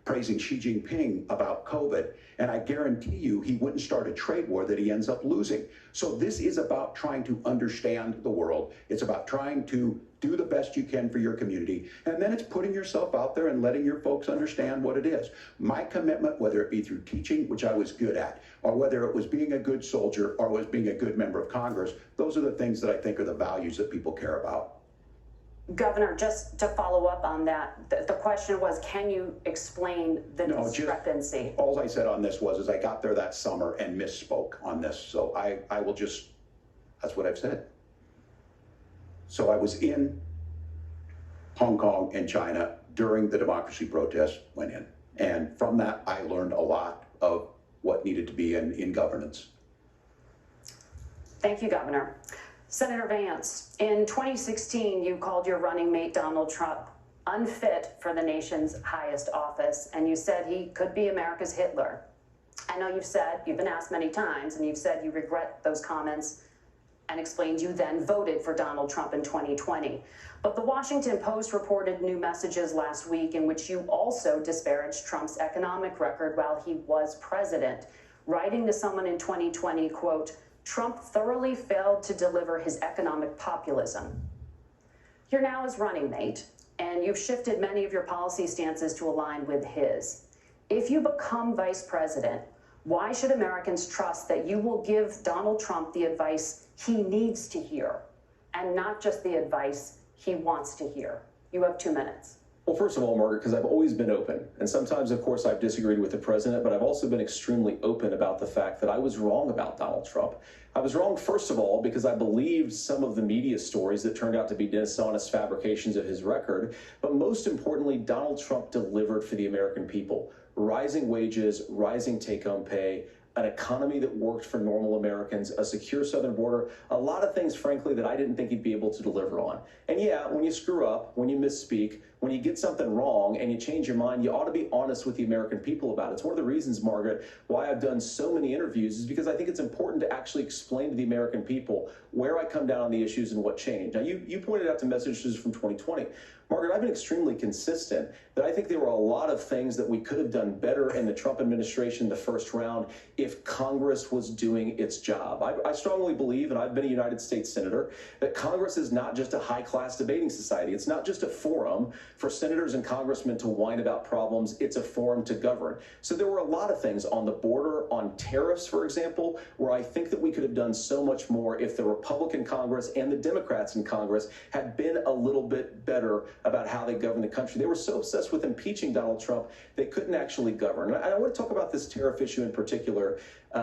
praising Xi Jinping about COVID, and I guarantee you he wouldn't start a trade war that he ends up losing. So this is about trying to understand the world. It's about trying to do the best you can for your community, and then it's putting yourself out there and letting your folks understand what it is. My commitment, whether it be through teaching, which I was good at, or whether it was being a good soldier or was being a good member of Congress, those are the things that I think are the values that people care about. Governor, just to follow up on that, the question was, can you explain the discrepancy? All I said on this was I got there that summer and misspoke on this. So I will just, that's what I've said. So I was in Hong Kong and China during the democracy protest went in. And from that, I learned a lot of what needed to be in governance. Thank you, Governor. Senator Vance, in 2016, you called your running mate, Donald Trump, unfit for the nation's highest office, and you said he could be America's Hitler. I know you've been asked many times, and you've said you regret those comments and explained you then voted for Donald Trump in 2020. But the Washington Post reported new messages last week in which you also disparaged Trump's economic record while he was president, writing to someone in 2020, quote, Trump thoroughly failed to deliver his economic populism. You're now his running mate, and you've shifted many of your policy stances to align with his. If you become vice president, why should Americans trust that you will give Donald Trump the advice he needs to hear, and not just the advice he wants to hear? You have 2 minutes. Well, first of all, Margaret, because I've always been open. And sometimes, of course, I've disagreed with the president, but I've also been extremely open about the fact that I was wrong about Donald Trump. I was wrong, first of all, because I believed some of the media stories that turned out to be dishonest fabrications of his record. But most importantly, Donald Trump delivered for the American people. Rising wages, rising take-home pay, an economy that worked for normal Americans, a secure southern border, a lot of things, frankly, that I didn't think he'd be able to deliver on. And yeah, when you screw up, when you misspeak, when you get something wrong and you change your mind, you ought to be honest with the American people about it. It's one of the reasons, Margaret, why I've done so many interviews is because I think it's important to actually explain to the American people where I come down on the issues and what changed. Now, you pointed out the messages from 2020. Margaret, I've been extremely consistent that I think there were a lot of things that we could have done better in the Trump administration the first round if Congress was doing its job. I strongly believe, and I've been a United States Senator, that Congress is not just a high-class debating society. It's not just a forum for senators and congressmen to whine about problems. It's a forum to govern. So there were a lot of things on the border, on tariffs, for example, where I think that we could have done so much more if the Republican Congress and the Democrats in Congress had been a little bit better about how they govern the country. They were so obsessed with impeaching Donald Trump, they couldn't actually govern. And I want to talk about this tariff issue in particular,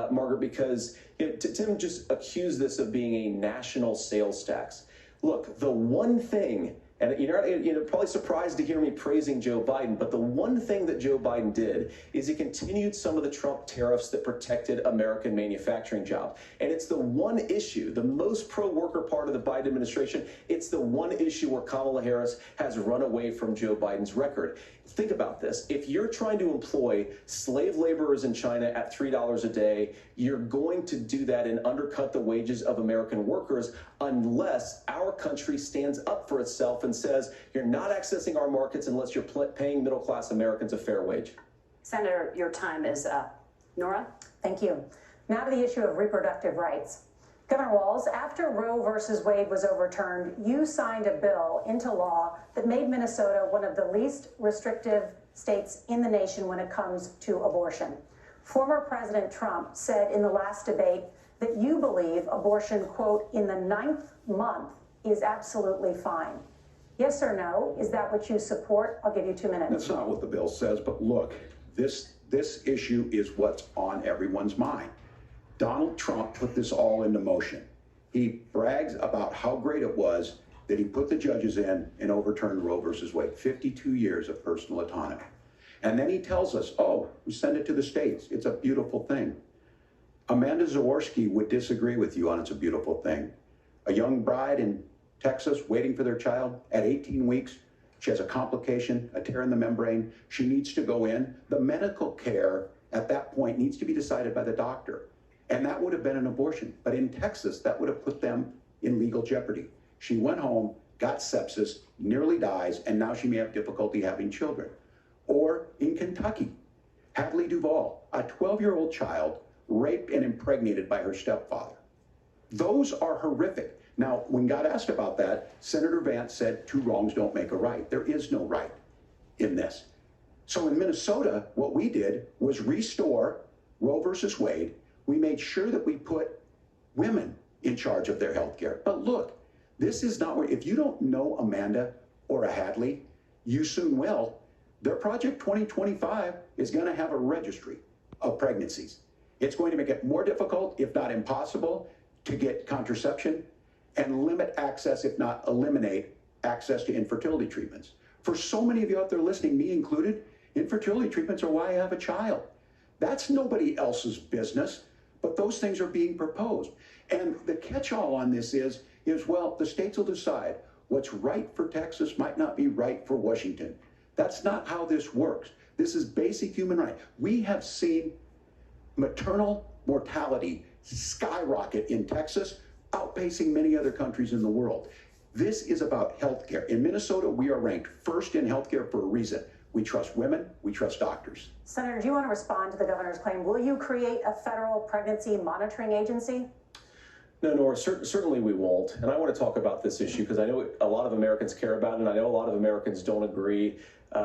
Margaret, because Tim just accused this of being a national sales tax. Look, the one thing, and you're probably surprised to hear me praising Joe Biden, but the one thing that Joe Biden did is he continued some of the Trump tariffs that protected American manufacturing jobs. And it's the one issue, the most pro-worker part of the Biden administration, it's the one issue where Kamala Harris has run away from Joe Biden's record. Think about this. If you're trying to employ slave laborers in China at $3 a day, you're going to do that and undercut the wages of American workers unless our country stands up for itself and says, you're not accessing our markets unless you're paying middle-class Americans a fair wage. Senator, your time is up. Nora? Thank you. Now to the issue of reproductive rights. Governor Walz, after Roe versus Wade was overturned, you signed a bill into law that made Minnesota one of the least restrictive states in the nation when it comes to abortion. Former President Trump said in the last debate that you believe abortion, quote, in the 9th month is absolutely fine. Yes or no? Is that what you support? I'll give you 2 minutes. That's not what the bill says, but look, this issue is what's on everyone's mind. Donald Trump put this all into motion. He brags about how great it was that he put the judges in and overturned Roe versus Wade, 52 years of personal autonomy. And then he tells us, oh, we send it to the states. It's a beautiful thing. Amanda Zaworski would disagree with you on it's a beautiful thing. A young bride in Texas waiting for their child at 18 weeks. She has a complication, a tear in the membrane. She needs to go in. The medical care at that point needs to be decided by the doctor. And that would have been an abortion. But in Texas, that would have put them in legal jeopardy. She went home, got sepsis, nearly dies, and now she may have difficulty having children. Or in Kentucky, Hadley Duvall, a 12-year-old child raped and impregnated by her stepfather. Those are horrific. Now, when God asked about that, Senator Vance said, 2 wrongs don't make a right. There is no right in this. So in Minnesota, what we did was restore Roe versus Wade. We made sure that we put women in charge of their health care. But look, this is not where, if you don't know Amanda or a Hadley, you soon will. Their Project 2025 is going to have a registry of pregnancies. It's going to make it more difficult, if not impossible, to get contraception and limit access, if not eliminate access to infertility treatments. For so many of you out there listening, me included, infertility treatments are why I have a child. That's nobody else's business, but those things are being proposed. And the catch-all on this is, well, the states will decide what's right for Texas might not be right for Washington. That's not how this works. This is basic human right. We have seen maternal mortality skyrocket in Texas, outpacing many other countries in the world. This is about healthcare. In Minnesota, we are ranked first in healthcare for a reason. We trust women, we trust doctors. Senator, do you want to respond to the governor's claim? Will you create a federal pregnancy monitoring agency? No, Nora, certainly we won't. And I want to talk about this issue because I know a lot of Americans care about it, and I know a lot of Americans don't agree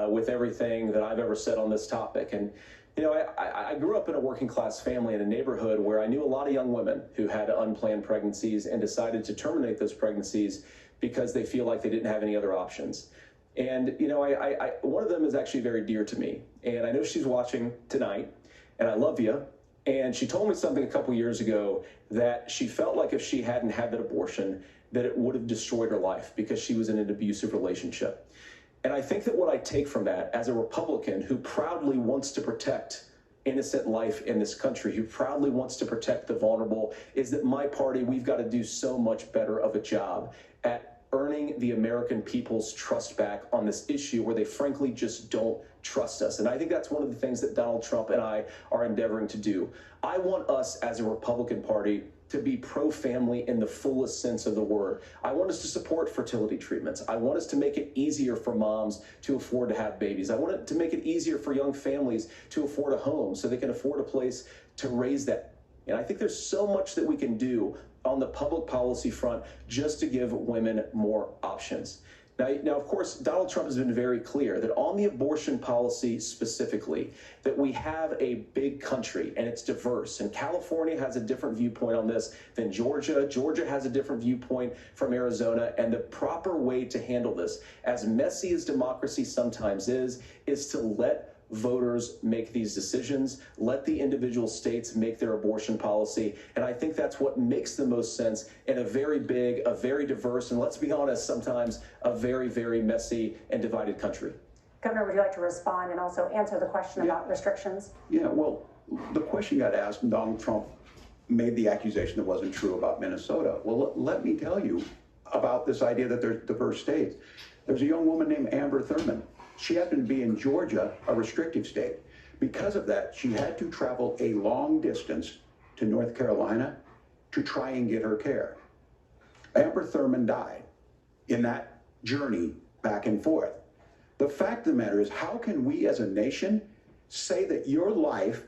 with everything that I've ever said on this topic. And, you know, I grew up in a working class family in a neighborhood where I knew a lot of young women who had unplanned pregnancies and decided to terminate those pregnancies because they feel like they didn't have any other options. And, you know, one of them is actually very dear to me. And I know she's watching tonight, and I love you. And she told me something a couple years ago that she felt like if she hadn't had that abortion, that it would have destroyed her life because she was in an abusive relationship. And I think that what I take from that as a Republican who proudly wants to protect innocent life in this country, who proudly wants to protect the vulnerable, is that my party, we've got to do so much better of a job at earning the American people's trust back on this issue where they frankly just don't trust us. And I think that's one of the things that Donald Trump and I are endeavoring to do. I want us as a Republican Party to be pro-family in the fullest sense of the word. I want us to support fertility treatments. I want us to make it easier for moms to afford to have babies. I want it to make it easier for young families to afford a home so they can afford a place to raise that. And I think there's so much that we can do on the public policy front just to give women more options. Now, of course, Donald Trump has been very clear that on the abortion policy specifically, that we have a big country and it's diverse. And California has a different viewpoint on this than Georgia. Georgia has a different viewpoint from Arizona. And the proper way to handle this, as messy as democracy sometimes is to let voters make these decisions, let the individual states make their abortion policy. And I think that's what makes the most sense in a very big, a very diverse, and let's be honest, sometimes a very, very messy and divided country. Governor, would you like to respond and also answer the question about restrictions? Yeah, well, the question got asked and Donald Trump made the accusation that wasn't true about Minnesota. Well, let me tell you about this idea that there's diverse states. There's a young woman named Amber Thurman. She happened to be in Georgia, a restrictive state. Because of that, she had to travel a long distance to North Carolina to try and get her care. Amber Thurman died in that journey back and forth. The fact of the matter is, how can we as a nation say that your life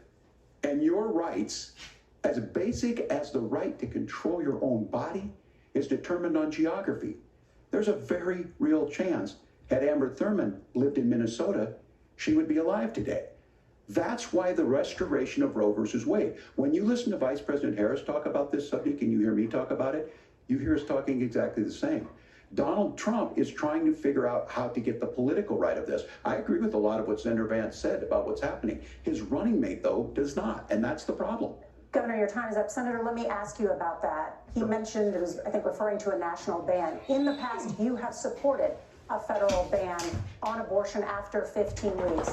and your rights, as basic as the right to control your own body, is determined on geography? There's a very real chance had Amber Thurman lived in Minnesota, she would be alive today. That's why the restoration of Roe versus Wade. When you listen to Vice President Harris talk about this subject and you hear me talk about it, you hear us talking exactly the same. Donald Trump is trying to figure out how to get the political right of this. I agree with a lot of what Senator Vance said about what's happening. His running mate, though, does not, and that's the problem. Governor, your time is up. Senator, let me ask you about that. He mentioned, it was, I think, referring to a national ban. In the past, you have supported a federal ban on abortion after 15 weeks.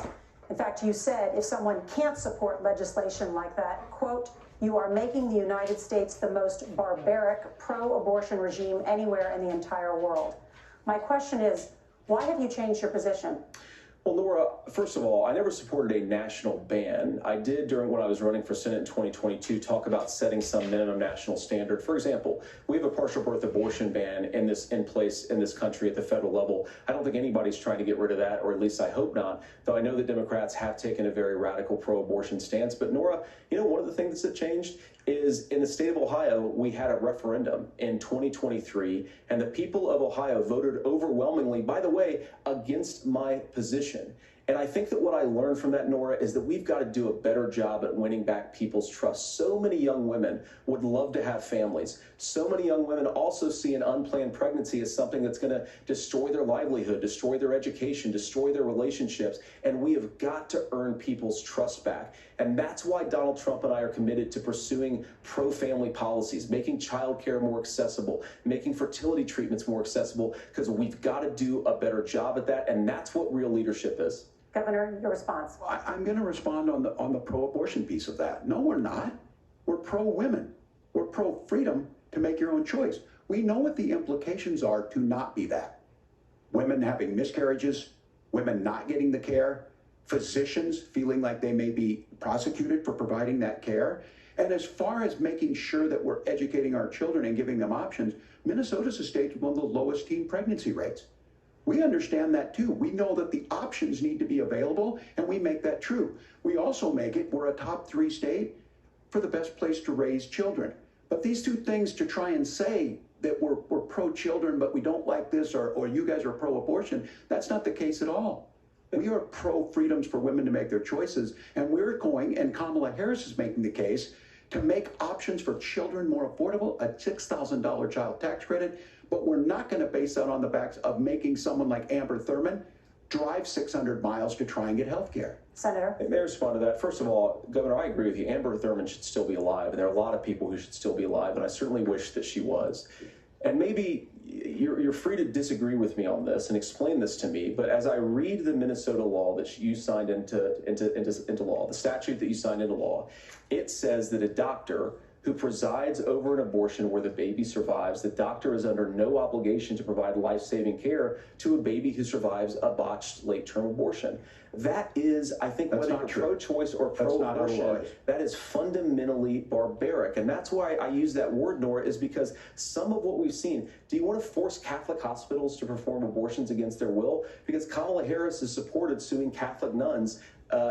In fact, you said if someone can't support legislation like that, quote, you are making the United States the most barbaric pro-abortion regime anywhere in the entire world. My question is, why have you changed your position? Well, Nora, first of all, I never supported a national ban. I did, during when I was running for Senate in 2022, talk about setting some minimum national standard. For example, we have a partial birth abortion ban in place in this country at the federal level. I don't think anybody's trying to get rid of that, or at least I hope not, though I know that Democrats have taken a very radical pro-abortion stance. But Nora, you know, one of the things that changed is in the state of Ohio, we had a referendum in 2023, and the people of Ohio voted overwhelmingly, by the way, against my position. And I think that what I learned from that, Nora, is that we've got to do a better job at winning back people's trust. So many young women would love to have families. So many young women also see an unplanned pregnancy as something that's going to destroy their livelihood, destroy their education, destroy their relationships. And we have got to earn people's trust back. And that's why Donald Trump and I are committed to pursuing pro-family policies, making childcare more accessible, making fertility treatments more accessible, because we've got to do a better job at that. And that's what real leadership is. Governor, your response. I'm going to respond on the pro-abortion piece of that. No, we're not. We're pro-women. We're pro-freedom to make your own choice. We know what the implications are to not be that. Women having miscarriages, women not getting the care, physicians feeling like they may be prosecuted for providing that care. And as far as making sure that we're educating our children and giving them options, Minnesota's a state with one of the lowest teen pregnancy rates. We understand that too. We know that the options need to be available, and we make that true. We also make it, we're a top 3 state for the best place to raise children. But these two things, to try and say that we're pro-children, but we don't like this, or you guys are pro-abortion, that's not the case at all. We are pro-freedoms for women to make their choices, and we're going, and Kamala Harris is making the case, to make options for children more affordable, a $6,000 child tax credit, but we're not going to base that on the backs of making someone like Amber Thurman drive 600 miles to try and get health care. Senator? May I respond to that? First of all, Governor, I agree with you. Amber Thurman should still be alive, and there are a lot of people who should still be alive, and I certainly wish that she was. And maybe you're free to disagree with me on this and explain this to me, but as I read the Minnesota law that you signed into law, the statute that you signed into law, it says that a doctor who presides over an abortion where the baby survives, the doctor is under no obligation to provide life-saving care to a baby who survives a botched late-term abortion. That is, I think, whether you're pro-choice or pro-abortion, that is fundamentally barbaric. And that's why I use that word, Nora, is because some of what we've seen, do you want to force Catholic hospitals to perform abortions against their will? Because Kamala Harris has supported suing Catholic nuns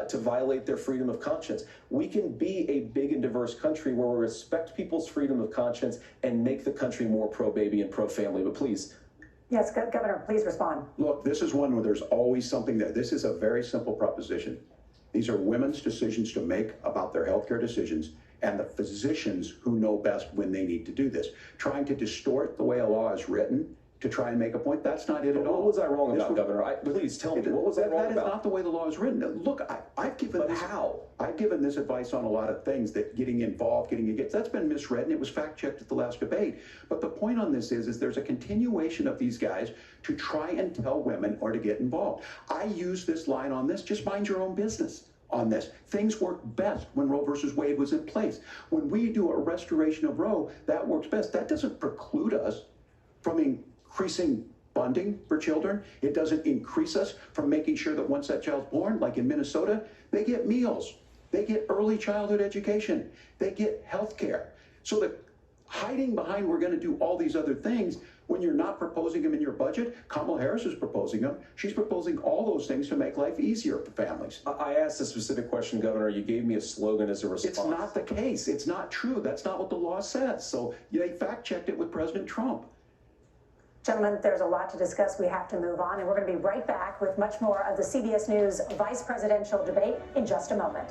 to violate their freedom of conscience. We can be a big and diverse country where we respect people's freedom of conscience and make the country more pro-baby and pro-family. But please. Yes, Governor, please respond. Look, this is one where there's always something there. This is a very simple proposition. These are women's decisions to make about their healthcare decisions, and the physicians who know best when they need to do this. Trying to distort the way a law is written to try and make a point, that's not it at all. What was I wrong about, Governor? Please tell me, what was I wrong about? That is not the way the law is written. Look, I've given this, I've given this advice on a lot of things, that getting involved, that's been misread, and it was fact-checked at the last debate. But the point on this is there's a continuation of these guys to try and tell women or to get involved. I use this line on this, just mind your own business on this. Things work best when Roe versus Wade was in place. When we do a restoration of Roe, that works best. That doesn't preclude us from increasing funding for children. It doesn't increase us from making sure that once that child's born, like in Minnesota, they get meals, they get early childhood education, they get health care. So the hiding behind we're going to do all these other things when you're not proposing them in your budget, Kamala Harris is proposing them. She's proposing all those things to make life easier for families. I asked a specific question, Governor. You gave me a slogan as a response. It's not the case. It's not true. That's not what the law says. So they fact-checked it with President Trump. Gentlemen, there's a lot to discuss. We have to move on, and we're going to be right back with much more of the CBS News vice presidential debate in just a moment.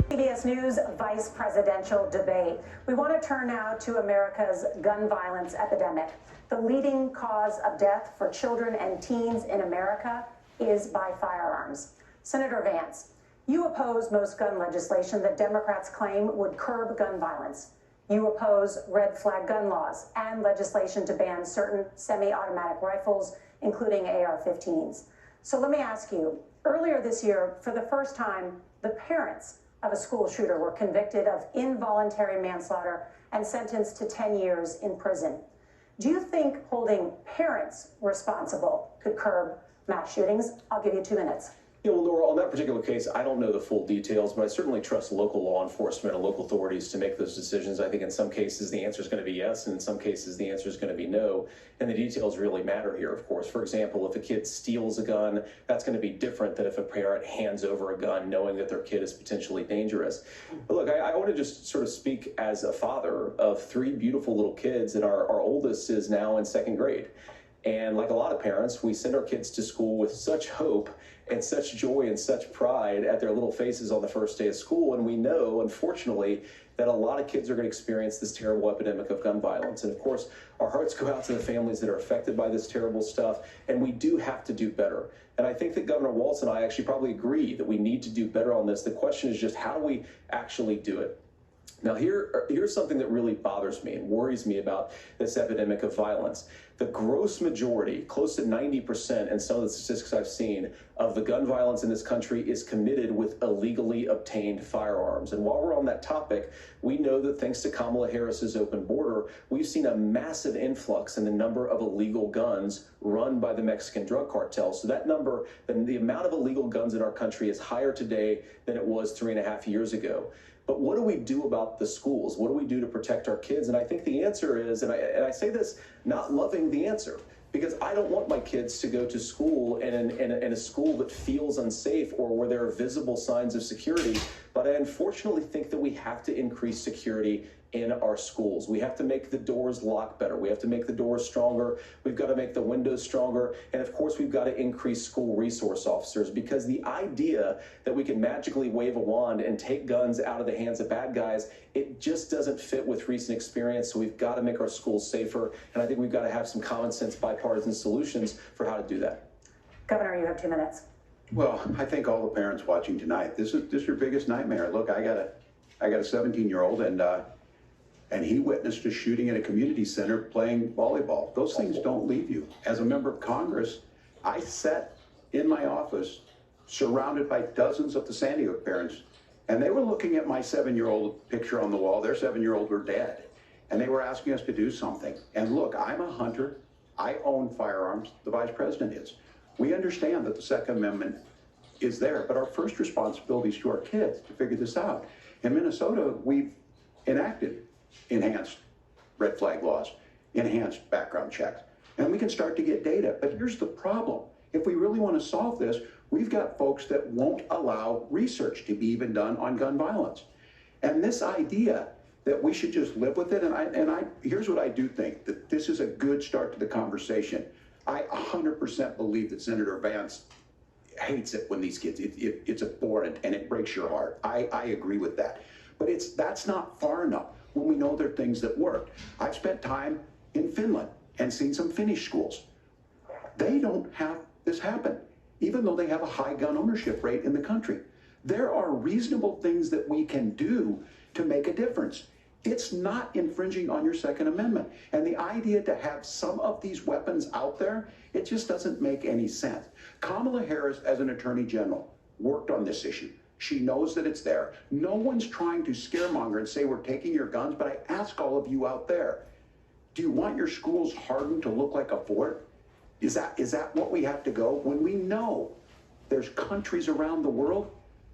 CBS News vice presidential debate. We want to turn now to America's gun violence epidemic. The leading cause of death for children and teens in America is by firearms. Senator Vance, you oppose most gun legislation that Democrats claim would curb gun violence. You oppose red flag gun laws and legislation to ban certain semi-automatic rifles, including AR-15s. So let me ask you, Earlier this year, for the first time, the parents of a school shooter were convicted of involuntary manslaughter and sentenced to 10 years in prison. Do you think holding parents responsible could curb mass shootings? I'll give you 2 minutes. Yeah, well, Laura, on that particular case, I don't know the full details, but I certainly trust local law enforcement and local authorities to make those decisions. I think in some cases the answer is going to be yes, and in some cases the answer is going to be no. And the details really matter here, of course. For example, if a kid steals a gun, that's going to be different than if a parent hands over a gun knowing that their kid is potentially dangerous. But look, I want to just sort of speak as a father of 3 beautiful little kids, and our oldest is now in 2nd grade. And like a lot of parents, we send our kids to school with such hope and such joy and such pride at their little faces on the first day of school. And we know, unfortunately, that a lot of kids are going to experience this terrible epidemic of gun violence. And of course, our hearts go out to the families that are affected by this terrible stuff. And we do have to do better. And I think that Governor Walz and I actually probably agree that we need to do better on this. The question is just how do we actually do it? Now, here's something that really bothers me and worries me about this epidemic of violence. The gross majority, close to 90% in some of the statistics I've seen, of the gun violence in this country is committed with illegally obtained firearms. And while we're on that topic, we know that thanks to Kamala Harris's open border, we've seen a massive influx in the number of illegal guns run by the Mexican drug cartel. So that number, the amount of illegal guns in our country is higher today than it was 3.5 years ago. But what do we do about the schools? What do we do to protect our kids? And I think the answer is, and I say this not loving the answer, because I don't want my kids to go to school in a school that feels unsafe or where there are visible signs of security. But I unfortunately think that we have to increase security in our schools. We have to make the doors lock better. We have to make the doors stronger. We've got to make the windows stronger. And of course, we've got to increase school resource officers, because the idea that we can magically wave a wand and take guns out of the hands of bad guys, it just doesn't fit with recent experience. So we've got to make our schools safer. And I think we've got to have some common sense bipartisan solutions for how to do that. Governor, you have 2 minutes. Well, I think all the parents watching tonight, this is your biggest nightmare. Look, I got a 17-year-old, and he witnessed a shooting at a community center playing volleyball. Those things don't leave you. As a member of Congress, I sat in my office surrounded by dozens of the Sandy Hook parents, and they were looking at my 7-year-old picture on the wall. Their 7-year-old were dead, and they were asking us to do something. And look, I'm a hunter. I own firearms. The vice president is. We understand that the Second Amendment is there, but our first responsibility is to our kids to figure this out. In Minnesota, we've enacted enhanced red flag laws, enhanced background checks, and we can start to get data. But here's the problem. If we really want to solve this, we've got folks that won't allow research to be even done on gun violence. And this idea that we should just live with it, and here's what I do think, that this is a good start to the conversation. I 100% believe that Senator Vance hates it when these kids, it's abhorrent and it breaks your heart. I agree with that. But that's not far enough when we know there are things that work. I've spent time in Finland and seen some Finnish schools. They don't have this happen, even though they have a high gun ownership rate in the country. There are reasonable things that we can do to make a difference. It's not infringing on your Second Amendment. And the idea to have some of these weapons out there, it just doesn't make any sense. Kamala Harris, as an attorney general, worked on this issue. She knows that it's there. No one's trying to scaremonger and say we're taking your guns, but I ask all of you out there, do you want your schools hardened to look like a fort? Is that what we have to go when we know there's countries around the world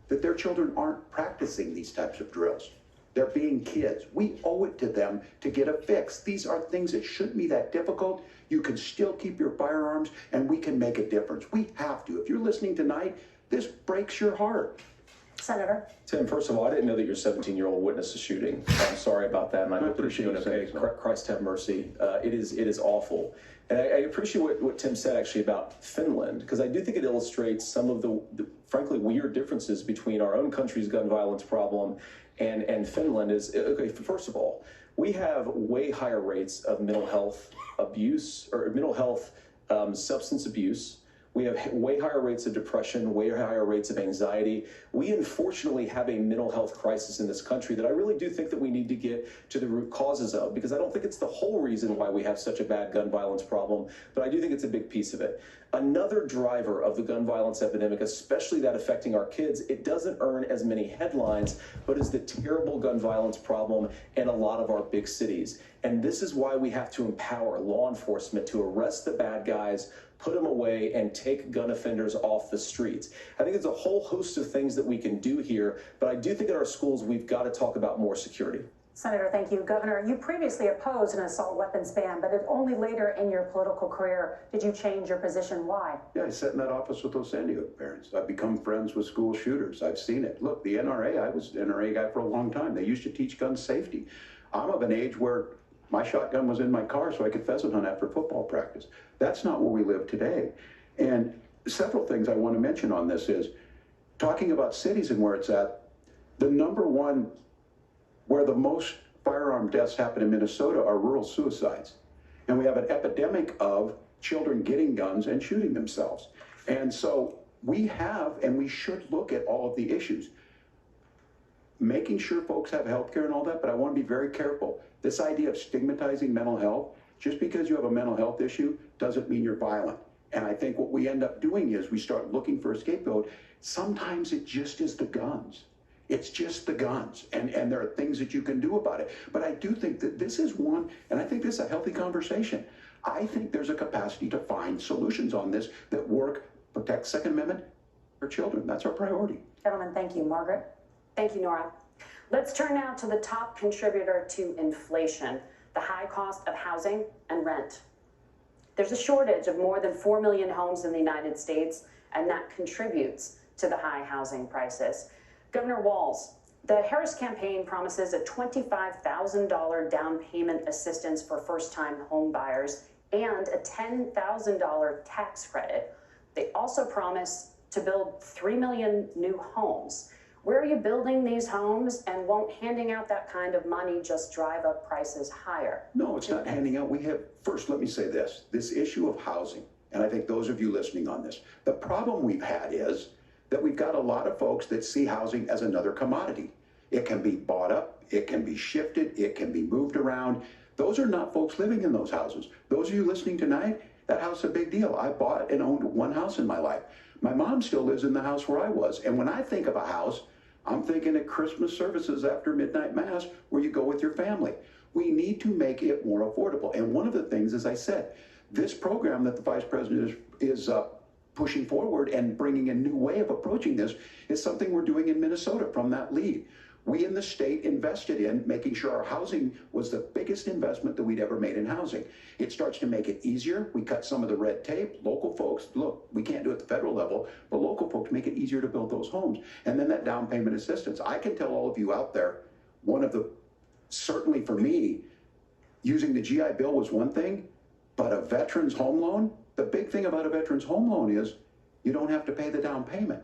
that their children aren't practicing these types of drills? They're being kids. We owe it to them to get a fix. These are things that shouldn't be that difficult. You can still keep your firearms, and we can make a difference. We have to. If you're listening tonight, this breaks your heart. Senator. Tim, first of all, I didn't know that your 17-year-old witnessed a shooting. I'm sorry about that, and I hope that you're doing okay. Christ have mercy. It is awful. And I appreciate what Tim said actually about Finland, because I do think it illustrates some of the frankly weird differences between our own country's gun violence problem and Finland. Is okay, first of all, we have way higher rates of mental health abuse or mental health substance abuse. We have way higher rates of depression, way higher rates of anxiety. We unfortunately have a mental health crisis in this country that I really do think that we need to get to the root causes of, because I don't think it's the whole reason why we have such a bad gun violence problem, but I do think it's a big piece of it. Another driver of the gun violence epidemic, especially that affecting our kids, it doesn't earn as many headlines, but is the terrible gun violence problem in a lot of our big cities. And this is why we have to empower law enforcement to arrest the bad guys, put them away, and take gun offenders off the streets. I think there's a whole host of things that we can do here, but I do think in our schools we've got to talk about more security. Senator, thank you. Governor, you previously opposed an assault weapons ban, but only later in your political career did you change your position. Why? Yeah, I sat in that office with those San Diego parents. I've become friends with school shooters. I've seen it. Look, the NRA, I was an NRA guy for a long time. They used to teach gun safety. I'm of an age where my shotgun was in my car so I could pheasant hunt after football practice. That's not where we live today. And several things I want to mention on this is, talking about cities and where it's at, the number one where the most firearm deaths happen in Minnesota are rural suicides. And we have an epidemic of children getting guns and shooting themselves. And so we have, and we should look at all of the issues. Making sure folks have health care and all that, but I want to be very careful. This idea of stigmatizing mental health, just because you have a mental health issue doesn't mean you're violent. And I think what we end up doing is we start looking for a scapegoat. Sometimes it just is the guns. It's just the guns, and there are things that you can do about it. But I do think that this is one, and I think this is a healthy conversation. I think there's a capacity to find solutions on this that work, protect Second Amendment for children. That's our priority. Gentlemen, thank you. Margaret? Thank you, Nora. Let's turn now to the top contributor to inflation, the high cost of housing and rent. There's a shortage of more than 4 million homes in the United States, and that contributes to the high housing prices. Governor Walz, the Harris campaign promises a $25,000 down payment assistance for first-time home buyers and a $10,000 tax credit. They also promise to build 3 million new homes. Where are you building these homes, and won't handing out that kind of money just drive up prices higher? No, it's not handing out. First, let me say this issue of housing, and I think those of you listening on this, the problem we've had is that we've got a lot of folks that see housing as another commodity. It can be bought up, it can be shifted, it can be moved around. Those are not folks living in those houses. Those of you listening tonight, that house is a big deal. I bought and owned one house in my life. My mom still lives in the house where I was. And when I think of a house, I'm thinking of Christmas services after midnight mass where you go with your family. We need to make it more affordable. And one of the things, as I said, this program that the Vice President is pushing forward and bringing a new way of approaching this is something we're doing in Minnesota from that lead. We in the state invested in making sure our housing was the biggest investment that we'd ever made in housing. It starts to make it easier. We cut some of the red tape. Local folks, look, we can't do it at the federal level, but local folks make it easier to build those homes. And then that down payment assistance. I can tell all of you out there, certainly for me, using the GI Bill was one thing, but a veteran's home loan, the big thing about a veteran's home loan is you don't have to pay the down payment.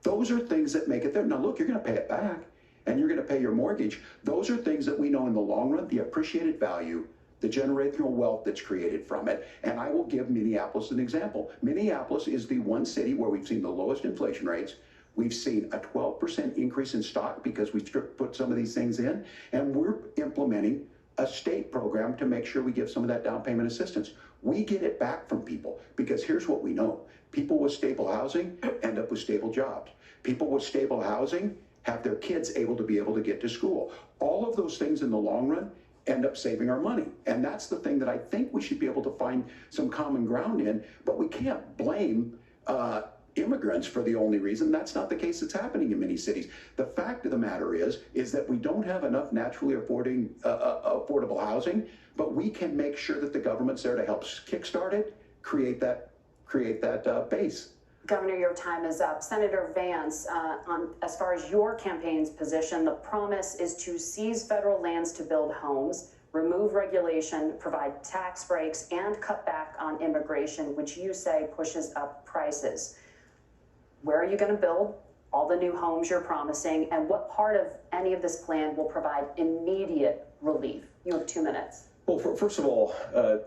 Those are things that make it there. Now, look, you're going to pay it back, and you're going to pay your mortgage. Those are things that we know in the long run, the appreciated value, the generational wealth that's created from it. And I will give Minneapolis an example. Minneapolis is the one city where we've seen the lowest inflation rates. We've seen a 12% increase in stock because we put some of these things in, and we're implementing a state program to make sure we give some of that down payment assistance. We get it back from people because here's what we know. People with stable housing end up with stable jobs. People with stable housing have their kids able to get to school. All of those things in the long run end up saving our money. And that's the thing that I think we should be able to find some common ground in, but we can't blame immigrants for the only reason. That's not the case that's happening in many cities. The fact of the matter is that we don't have enough naturally affordable housing, but we can make sure that the government's there to help kickstart it, create that base. Governor, your time is up. Senator Vance, as far as your campaign's position, the promise is to seize federal lands to build homes, remove regulation, provide tax breaks, and cut back on immigration, which you say pushes up prices. Where are you going to build all the new homes you're promising, and what part of any of this plan will provide immediate relief? You have 2 minutes. Well, first of all,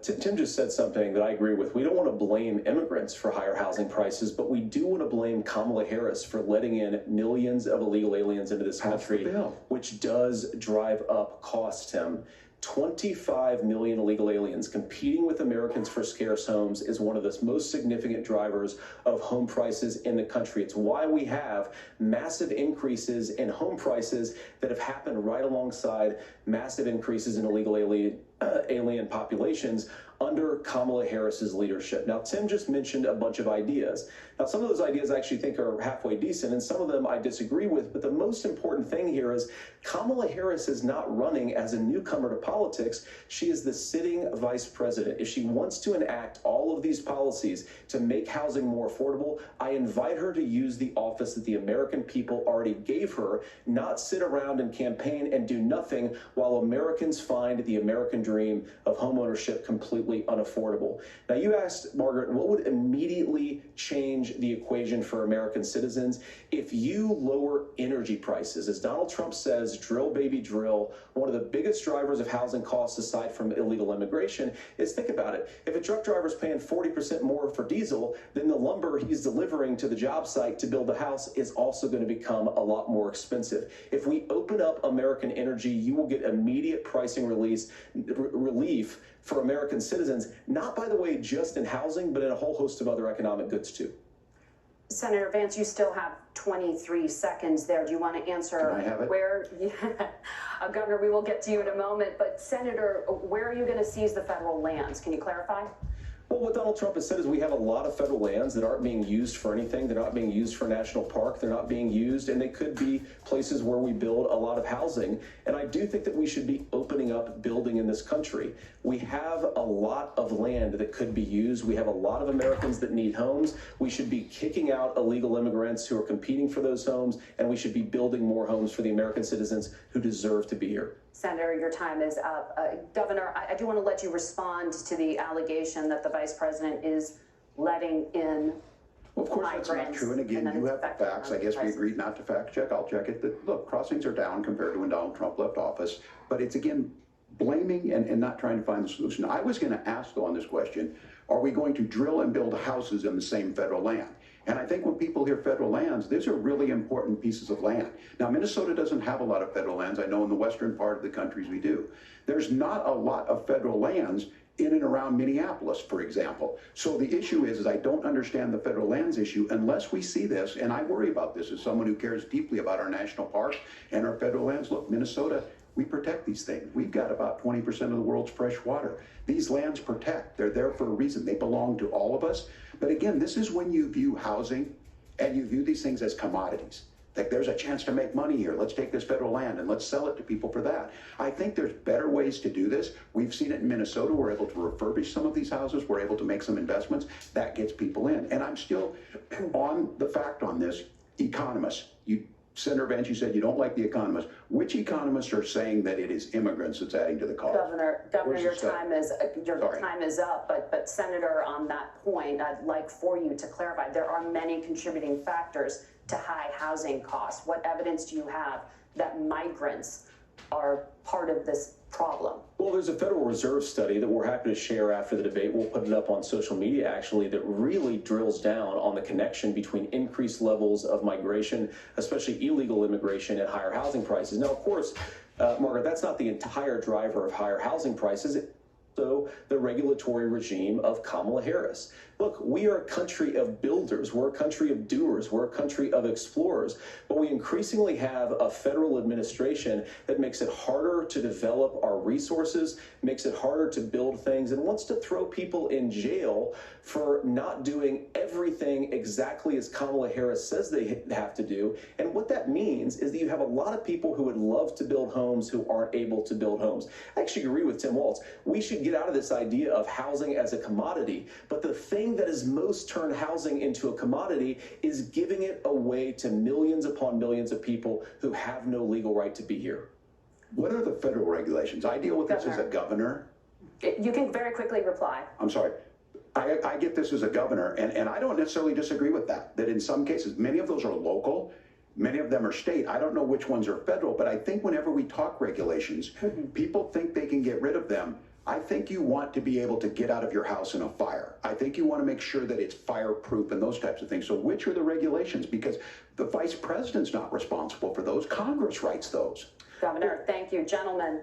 Tim just said something that I agree with. We don't want to blame immigrants for higher housing prices, but we do want to blame Kamala Harris for letting in millions of illegal aliens into this country, which does drive up costs, Tim. 25 million illegal aliens competing with Americans for scarce homes is one of the most significant drivers of home prices in the country. It's why we have massive increases in home prices that have happened right alongside massive increases in illegal alien populations under Kamala Harris's leadership. Now, Tim just mentioned a bunch of ideas. Now, some of those ideas I actually think are halfway decent, and some of them I disagree with, but the most important thing here is Kamala Harris is not running as a newcomer to politics. She is the sitting vice president. If she wants to enact all of these policies to make housing more affordable, I invite her to use the office that the American people already gave her, not sit around and campaign and do nothing while Americans find the American dream of homeownership completely unaffordable. Now, you asked, Margaret, what would immediately change the equation for American citizens if you lower energy prices? As Donald Trump says, drill, baby, drill. One of the biggest drivers of housing costs, aside from illegal immigration, is, think about it. If a truck driver is paying 40% more for diesel, then the lumber he's delivering to the job site to build a house is also going to become a lot more expensive. If we open up American energy, you will get immediate pricing relief for American citizens, not, by the way, just in housing, but in a whole host of other economic goods, too. Senator Vance, you still have 23 seconds there. Do you want to answer? Can I have it? Where, Governor, we will get to you in a moment, but Senator, where are you going to seize the federal lands? Can you clarify? Well, what Donald Trump has said is we have a lot of federal lands that aren't being used for anything. They're not being used for a national park. They're not being used, and they could be places where we build a lot of housing. And I do think that we should be opening up building in this country. We have a lot of land that could be used. We have a lot of Americans that need homes. We should be kicking out illegal immigrants who are competing for those homes, and we should be building more homes for the American citizens who deserve to be here. Senator, your time is up. Governor, I do want to let you respond to the allegation that the vice president is letting in Well, of course, that's not true. And again, you have the facts. I guess we agreed not to fact check. I'll check it. Look, crossings are down compared to when Donald Trump left office. But it's, again, blaming and not trying to find the solution. I was going to ask, though, on this question, are we going to drill and build houses in the same federal land? And I think when people hear federal lands, these are really important pieces of land. Now, Minnesota doesn't have a lot of federal lands. I know in the western part of the countries we do. There's not a lot of federal lands in and around Minneapolis, for example. So the issue is I don't understand the federal lands issue unless we see this, and I worry about this as someone who cares deeply about our national parks and our federal lands. Look, Minnesota, we protect these things. We've got about 20% of the world's fresh water. These lands protect. They're there for a reason. They belong to all of us. But again, this is when you view housing and you view these things as commodities. Like, there's a chance to make money here. Let's take this federal land and let's sell it to people for that. I think there's better ways to do this. We've seen it in Minnesota. We're able to refurbish some of these houses. We're able to make some investments. That gets people in. And I'm still on the fact on this. Economists, Senator Vance, you said you don't like the economists. Which economists are saying that it is immigrants that's adding to the cost? Governor, your time is up. But Senator, on that point, I'd like for you to clarify. There are many contributing factors to high housing costs. What evidence do you have that migrants are part of this problem? Well, there's a Federal Reserve study that we're happy to share after the debate. We'll put it up on social media, actually, that really drills down on the connection between increased levels of migration, especially illegal immigration, and higher housing prices. Now, of course, Margaret, that's not the entire driver of higher housing prices. So the regulatory regime of Kamala Harris. Look, we are a country of builders. We're a country of doers. We're a country of explorers. But we increasingly have a federal administration that makes it harder to develop our resources, makes it harder to build things, and wants to throw people in jail for not doing everything exactly as Kamala Harris says they have to do. And what that means is that you have a lot of people who would love to build homes who aren't able to build homes. I actually agree with Tim Walz. We should get out of this idea of housing as a commodity. But the thing that has most turned housing into a commodity is giving it away to millions upon millions of people who have no legal right to be here. What are the federal regulations? I deal with this as a governor. You can very quickly reply. I'm sorry. I get this as a governor, and I don't necessarily disagree with that in some cases, many of those are local, many of them are state. I don't know which ones are federal, but I think whenever we talk regulations, people think they can get rid of them I think you want to be able to get out of your house in a fire. I think you want to make sure that it's fireproof and those types of things. So which are the regulations? Because the vice president's not responsible for those. Congress writes those. Governor, thank you. Gentlemen,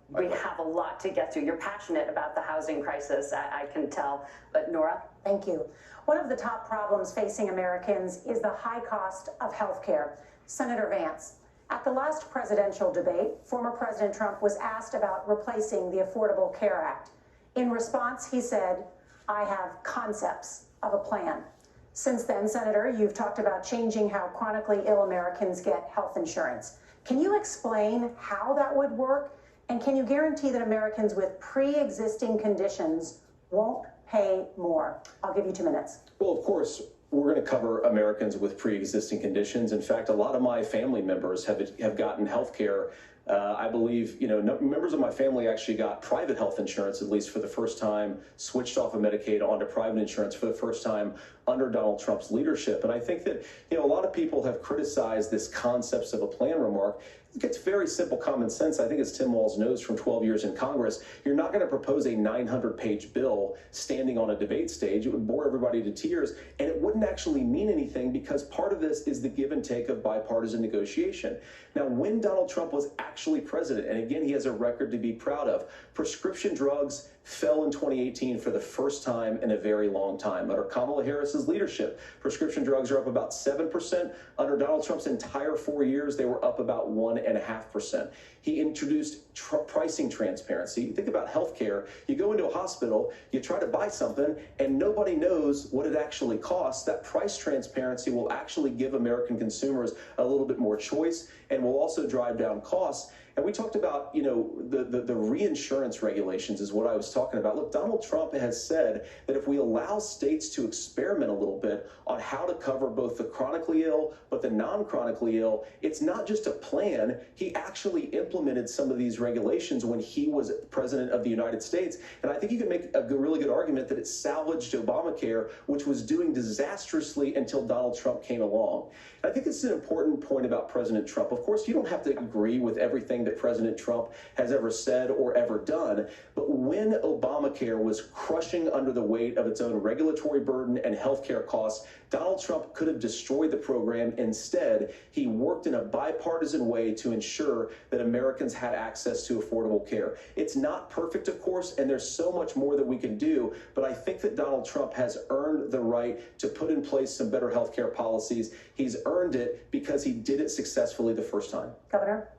we have a lot to get to. You're passionate about the housing crisis, I can tell. But Nora? Thank you. One of the top problems facing Americans is the high cost of health care. Senator Vance, at the last presidential debate, former President Trump was asked about replacing the Affordable Care Act. In response, he said, "I have concepts of a plan." Since then, Senator, you've talked about changing how chronically ill Americans get health insurance. Can you explain how that would work? And can you guarantee that Americans with pre-existing conditions won't pay more? I'll give you 2 minutes. Well, of course, we're going to cover Americans with pre-existing conditions. In fact, a lot of my family members have gotten health care. I believe, members of my family actually got private health insurance, at least for the first time, switched off of Medicaid onto private insurance for the first time under Donald Trump's leadership. And I think that, a lot of people have criticized this concepts of a plan remark. It's very simple common sense. I think as Tim Walz knows from 12 years in Congress, you're not going to propose a 900-page bill standing on a debate stage. It would bore everybody to tears, and it wouldn't actually mean anything because part of this is the give and take of bipartisan negotiation. Now, when Donald Trump was actually president, and again, he has a record to be proud of, prescription drugs fell in 2018 for the first time in a very long time. Under Kamala Harris's leadership, prescription drugs are up about 7%. Under Donald Trump's entire 4 years, they were up about 1.5%. He introduced pricing transparency. You think about healthcare, you go into a hospital, you try to buy something, and nobody knows what it actually costs. That price transparency will actually give American consumers a little bit more choice and will also drive down costs. And we talked about, the reinsurance regulations is what I was talking about. Look, Donald Trump has said that if we allow states to experiment a little bit on how to cover both the chronically ill but the non-chronically ill, it's not just a plan. He actually implemented some of these regulations when he was president of the United States. And I think you can make a really good argument that it salvaged Obamacare, which was doing disastrously until Donald Trump came along. And I think it's an important point about President Trump. Of course, you don't have to agree with everything that President Trump has ever said or ever done. But when Obamacare was crushing under the weight of its own regulatory burden and healthcare costs, Donald Trump could have destroyed the program. Instead, he worked in a bipartisan way to ensure that Americans had access to affordable care. It's not perfect, of course, and there's so much more that we can do, but I think that Donald Trump has earned the right to put in place some better healthcare policies. He's earned it because he did it successfully the first time. Governor?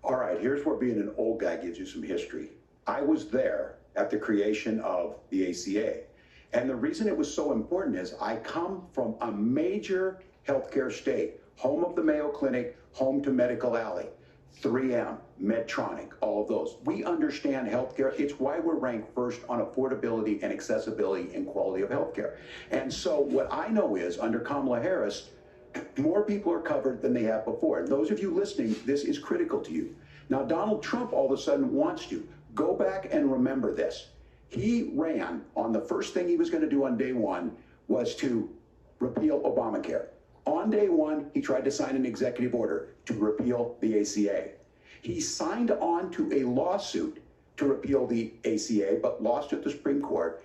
All right, here's where being an old guy gives you some history. I was there at the creation of the ACA. And the reason it was so important is I come from a major healthcare state, home of the Mayo Clinic, home to Medical Alley, 3M, Medtronic, all of those. We understand healthcare. It's why we're ranked first on affordability and accessibility and quality of healthcare. And so what I know is under Kamala Harris, more people are covered than they have before. And those of you listening, this is critical to you. Now, Donald Trump all of a sudden wants to go back and remember this. He ran on the first thing he was going to do on day one was to repeal Obamacare. On day one, he tried to sign an executive order to repeal the ACA. He signed on to a lawsuit to repeal the ACA, but lost at the Supreme Court.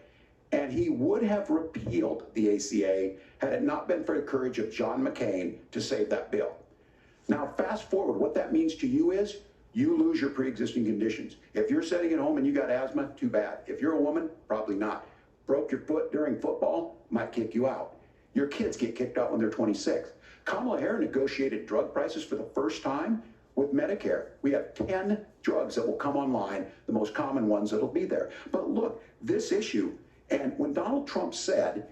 And he would have repealed the ACA had it not been for the courage of John McCain to save that bill. Now, fast forward, what that means to you is you lose your pre-existing conditions. If you're sitting at home and you got asthma, too bad. If you're a woman, probably not. Broke your foot during football, might kick you out. Your kids get kicked out when they're 26. Kamala Harris negotiated drug prices for the first time with Medicare. We have 10 drugs that will come online, the most common ones that'll be there. But look, this issue, and when Donald Trump said,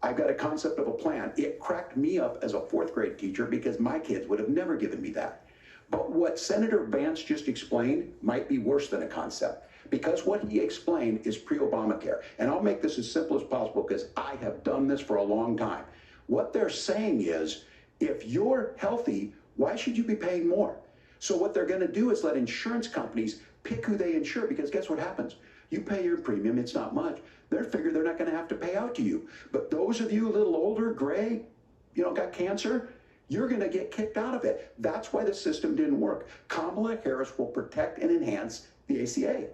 I've got a concept of a plan, it cracked me up as a fourth grade teacher because my kids would have never given me that. But what Senator Vance just explained might be worse than a concept, because what he explained is pre-Obamacare. And I'll make this as simple as possible because I have done this for a long time. What they're saying is, if you're healthy, why should you be paying more? So what they're going to do is let insurance companies pick who they insure, because guess what happens? You pay your premium, it's not much. They're figuring they're not going to have to pay out to you. But those of you a little older, gray, got cancer, you're going to get kicked out of it. That's why the system didn't work. Kamala Harris will protect and enhance the ACA.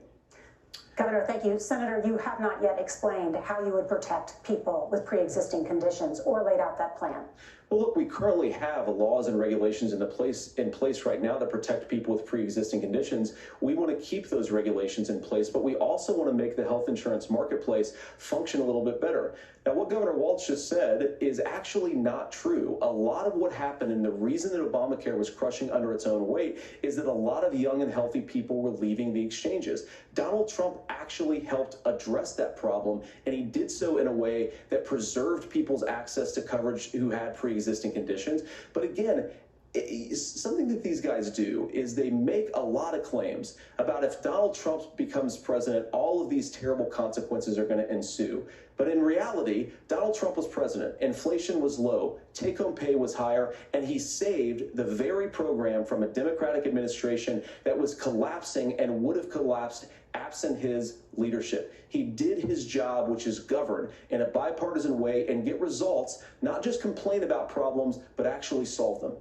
Governor, thank you. Senator, you have not yet explained how you would protect people with pre-existing conditions or laid out that plan. Well, look, we currently have laws and regulations in place right now that protect people with pre-existing conditions. We want to keep those regulations in place, but we also want to make the health insurance marketplace function a little bit better. Now, what Governor Walz just said is actually not true. A lot of what happened and the reason that Obamacare was crushing under its own weight is that a lot of young and healthy people were leaving the exchanges. Donald Trump actually helped address that problem, and he did so in a way that preserved people's access to coverage who had pre-existing conditions. But again, something that these guys do is they make a lot of claims about if Donald Trump becomes president, all of these terrible consequences are going to ensue. But in reality, Donald Trump was president, inflation was low, take-home pay was higher, and he saved the very program from a Democratic administration that was collapsing and would have collapsed absent his leadership. He did his job, which is govern in a bipartisan way and get results, not just complain about problems, but actually solve them.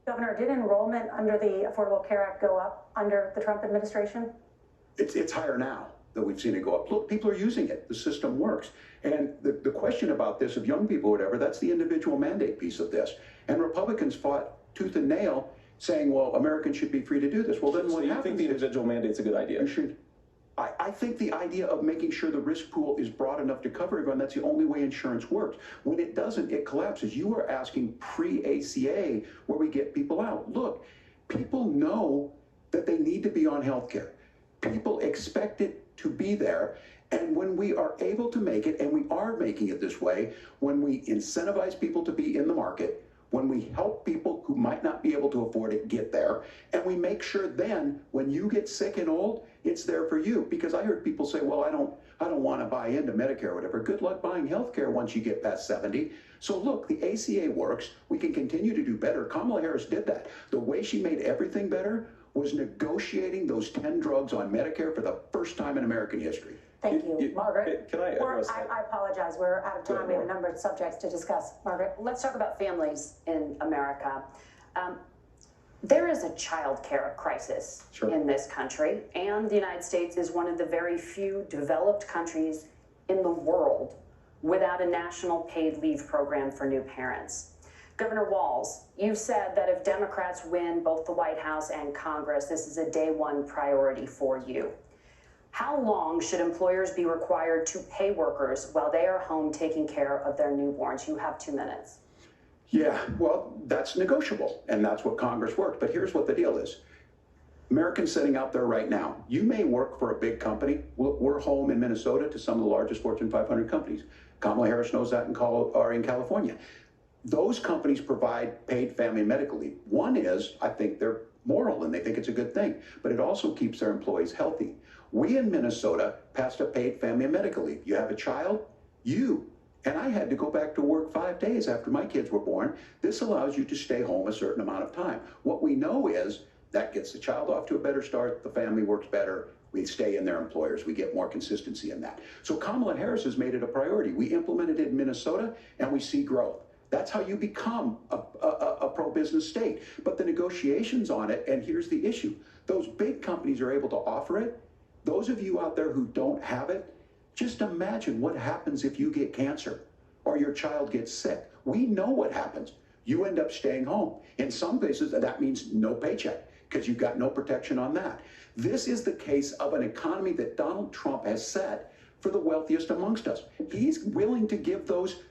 Governor, did enrollment under the Affordable Care Act go up under the Trump administration? It's higher now that we've seen it go up. Look, people are using it. The system works. And the question about this of young people, whatever, that's the individual mandate piece of this. And Republicans fought tooth and nail saying, well, Americans should be free to do this. Well, then what happens? So you think the individual mandate's a good idea? You should. I think the idea of making sure the risk pool is broad enough to cover everyone, that's the only way insurance works. When it doesn't, it collapses. You are asking pre-ACA where we get people out. Look, people know that they need to be on health care. People expect it to be there. And when we are able to make it, and we are making it this way, when we incentivize people to be in the market, when we help people who might not be able to afford it get there, and we make sure then when you get sick and old, it's there for you. Because I heard people say, well, I don't want to buy into Medicare or whatever. Good luck buying health care once you get past 70. So look, the ACA works. We can continue to do better. Kamala Harris did that. The way she made everything better was negotiating those 10 drugs on Medicare for the first time in American history. Thank you. Margaret? Can I address that? I apologize. We're out of time. We have a number of subjects to discuss. Margaret? Let's talk about families in America. There is a child care crisis in this country, and the United States is one of the very few developed countries in the world without a national paid leave program for new parents. Governor Walz, you've said that if Democrats win both the White House and Congress, this is a day one priority for you. How long should employers be required to pay workers while they are home taking care of their newborns? You have 2 minutes. Yeah, well, that's negotiable, and that's what Congress worked. But here's what the deal is. Americans sitting out there right now, you may work for a big company. We're home in Minnesota to some of the largest Fortune 500 companies. Kamala Harris knows that in California. Those companies provide paid family and medical leave. One is, I think they're moral and they think it's a good thing, but it also keeps their employees healthy. We in Minnesota passed a paid family and medical leave. You have a child, and I had to go back to work 5 days after my kids were born. This allows you to stay home a certain amount of time. What we know is that gets the child off to a better start, the family works better, we stay in their employers, we get more consistency in that. So Kamala Harris has made it a priority. We implemented it in Minnesota and we see growth. That's how you become a pro-business state. But the negotiations on it, and here's the issue, those big companies are able to offer it. Those of you out there who don't have it, just imagine what happens if you get cancer or your child gets sick. We know what happens. You end up staying home. In some cases, that means no paycheck because you've got no protection on that. This is the case of an economy that Donald Trump has set for the wealthiest amongst us. He's willing to give those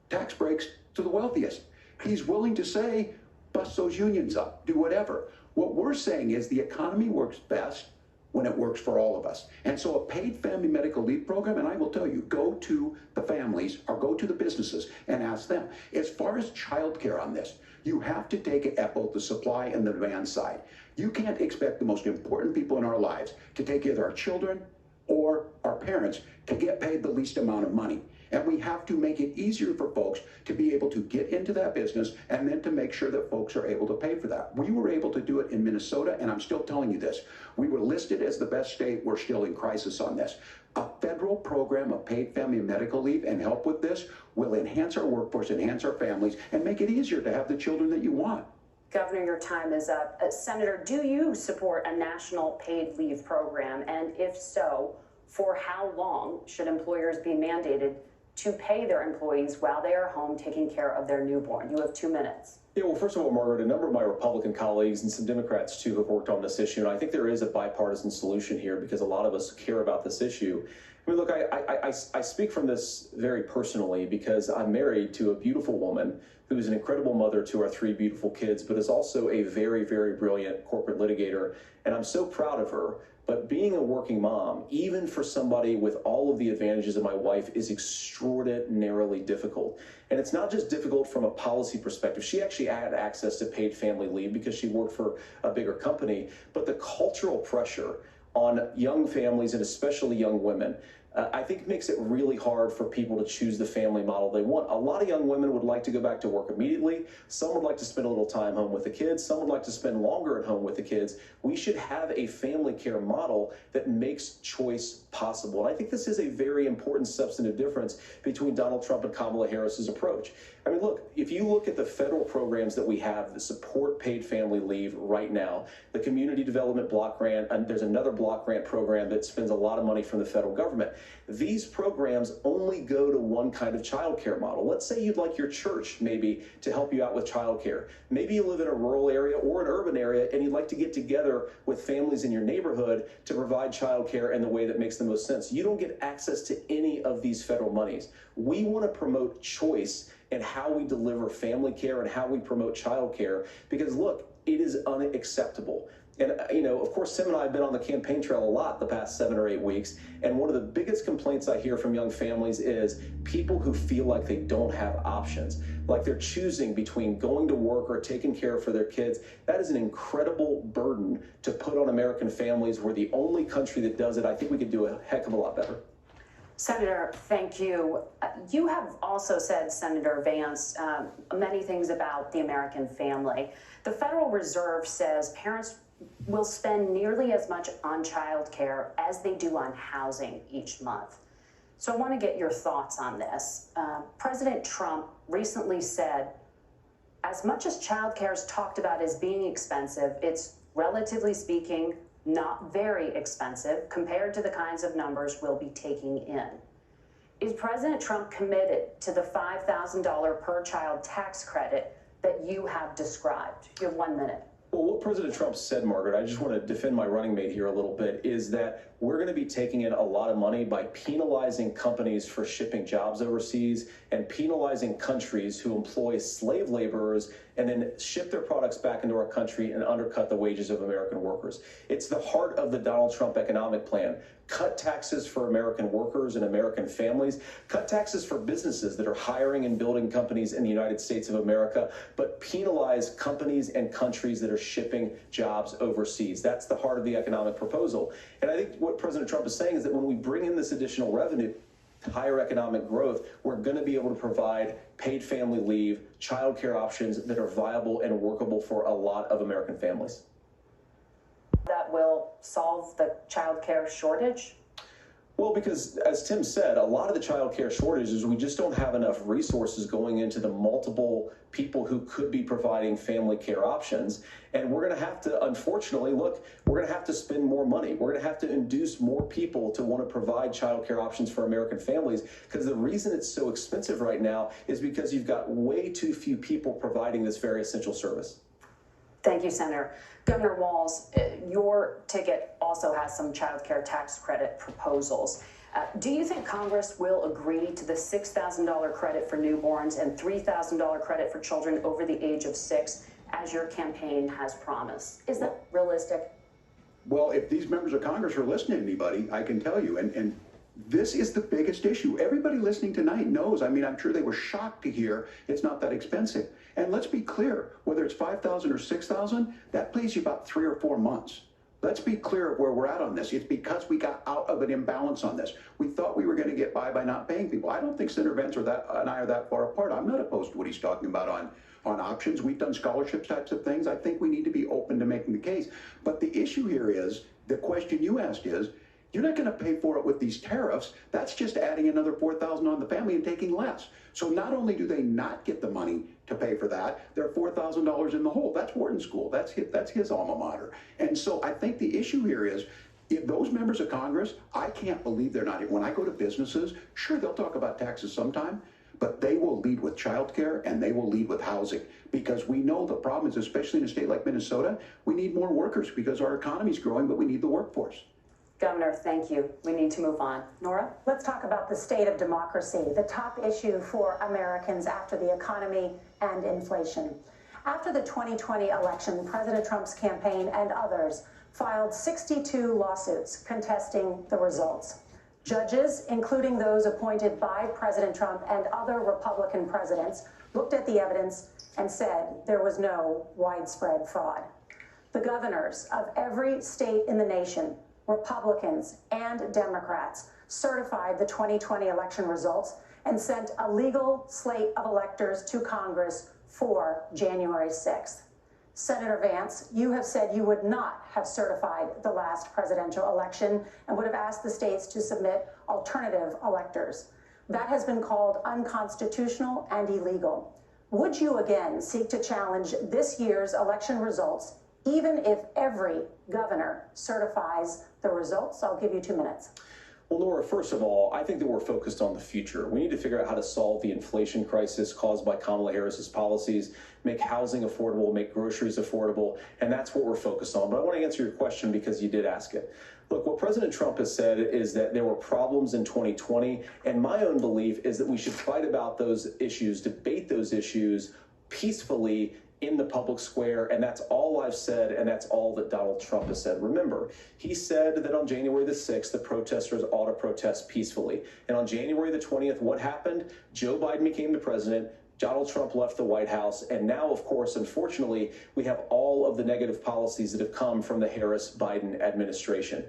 tax breaks to the wealthiest. He's willing to say, bust those unions up, do whatever. What we're saying is the economy works best when it works for all of us. And so a paid family medical leave program, and I will tell you, go to the families or go to the businesses and ask them. As far as childcare on this, you have to take it at both the supply and the demand side. You can't expect the most important people in our lives to take either our children or our parents to get paid the least amount of money. And we have to make it easier for folks to be able to get into that business and then to make sure that folks are able to pay for that. We were able to do it in Minnesota, and I'm still telling you this. We were listed as the best state. We're still in crisis on this. A federal program of paid family and medical leave and help with this will enhance our workforce, enhance our families, and make it easier to have the children that you want. Governor, your time is up. Senator, do you support a national paid leave program? And if so, for how long should employers be mandated to pay their employees while they are home taking care of their newborn? You have 2 minutes. Yeah, well, first of all, Margaret, a number of my Republican colleagues and some Democrats, too, have worked on this issue. And I think there is a bipartisan solution here because a lot of us care about this issue. I mean, look, I speak from this very personally because I'm married to a beautiful woman who is an incredible mother to our 3 beautiful kids, but is also a very, very brilliant corporate litigator. And I'm so proud of her. But being a working mom, even for somebody with all of the advantages of my wife, is extraordinarily difficult. And it's not just difficult from a policy perspective. She actually had access to paid family leave because she worked for a bigger company. But the cultural pressure on young families and especially young women, I think makes it really hard for people to choose the family model they want. A lot of young women would like to go back to work immediately. Some would like to spend a little time home with the kids. Some would like to spend longer at home with the kids. We should have a family care model that makes choice possible. And I think this is a very important substantive difference between Donald Trump and Kamala Harris's approach. I mean, look, if you look at the federal programs that we have that support paid family leave right now, the Community Development Block Grant, and there's another block grant program that spends a lot of money from the federal government. These programs only go to one kind of child care model. Let's say you'd like your church maybe to help you out with child care. Maybe you live in a rural area or an urban area and you'd like to get together with families in your neighborhood to provide child care in the way that makes the most sense. You don't get access to any of these federal monies. We want to promote choice in how we deliver family care and how we promote child care because, look, it is unacceptable. And, you know, of course, Tim and I have been on the campaign trail a lot the past 7 or 8 weeks. And one of the biggest complaints I hear from young families is people who feel like they don't have options, like they're choosing between going to work or taking care for their kids. That is an incredible burden to put on American families. We're the only country that does it. I think we could do a heck of a lot better. Senator, thank you. You have also said, Senator Vance, many things about the American family. The Federal Reserve says parents will spend nearly as much on child care as they do on housing each month. So I want to get your thoughts on this. President Trump recently said, as much as child care is talked about as being expensive, it's relatively speaking not very expensive compared to the kinds of numbers we'll be taking in. Is President Trump committed to the $5,000 per child tax credit that you have described? You have 1 minute. Well, what President Trump said, Margaret, I just want to defend my running mate here a little bit, is that we're going to be taking in a lot of money by penalizing companies for shipping jobs overseas and penalizing countries who employ slave laborers and then ship their products back into our country and undercut the wages of American workers. It's the heart of the Donald Trump economic plan. Cut taxes for American workers and American families. Cut taxes for businesses that are hiring and building companies in the United States of America, but penalize companies and countries that are shipping jobs overseas. That's the heart of the economic proposal. And I think what President Trump is saying is that when we bring in this additional revenue, higher economic growth, we're going to be able to provide paid family leave, child care options that are viable and workable for a lot of American families. That will solve the child care shortage? Well, because as Tim said, a lot of the child care shortages, we just don't have enough resources going into the multiple people who could be providing family care options. And we're going to have to, unfortunately, look, we're going to have to spend more money. We're going to have to induce more people to want to provide child care options for American families, because the reason it's so expensive right now is because you've got way too few people providing this very essential service. Thank you, Senator. Governor Walz, your ticket also has some child care tax credit proposals. Do you think Congress will agree to the $6,000 credit for newborns and $3,000 credit for children over the age of 6, as your campaign has promised? Is that realistic? Well, if these members of Congress are listening to anybody, I can tell you, and this is the biggest issue. Everybody listening tonight knows. I mean, I'm sure they were shocked to hear it's not that expensive. And let's be clear, whether it's $5,000 or $6,000, that pays you about 3 or 4 months. Let's be clear of where we're at on this. It's because we got out of an imbalance on this. We thought we were going to get by not paying people. I don't think Senator Vance and I are that far apart. I'm not opposed to what he's talking about on options. We've done scholarship types of things. I think we need to be open to making the case. But the issue here is, the question you asked is, You're not going to pay for it with these tariffs. That's just adding another $4,000 on the family and taking less. So not only do they not get the money to pay for that, they're $4,000 in the hole. That's Wharton School. That's his alma mater. And so I think the issue here is, if those members of Congress, I can't believe they're not. When I go to businesses, sure, they'll talk about taxes sometime, but they will lead with childcare and they will lead with housing, because we know the problem is, especially in a state like Minnesota, we need more workers because our economy is growing, but we need the workforce. Governor, thank you. We need to move on. Nora? Let's talk about the state of democracy, the top issue for Americans after the economy and inflation. After the 2020 election, President Trump's campaign and others filed 62 lawsuits contesting the results. Judges, including those appointed by President Trump and other Republican presidents, looked at the evidence and said there was no widespread fraud. The governors of every state in the nation, Republicans and Democrats, certified the 2020 election results and sent a legal slate of electors to Congress for January 6th. Senator Vance, you have said you would not have certified the last presidential election and would have asked the states to submit alternative electors. That has been called unconstitutional and illegal. Would you again seek to challenge this year's election results, even if every governor certifies the results? I'll give you 2 minutes. Well, Nora, first of all, I think that we're focused on the future. We need to figure out how to solve the inflation crisis caused by Kamala Harris's policies, make housing affordable, make groceries affordable, and that's what we're focused on. But I want to answer your question because you did ask it. Look, what President Trump has said is that there were problems in 2020, and my own belief is that we should fight about those issues, debate those issues peacefully in the public square, and that's all I've said, and that's all that Donald Trump has said. Remember, he said that on January the 6th, the protesters ought to protest peacefully. And on January the 20th, what happened? Joe Biden became the president, Donald Trump left the White House, and now, of course, unfortunately, we have all of the negative policies that have come from the Harris-Biden administration.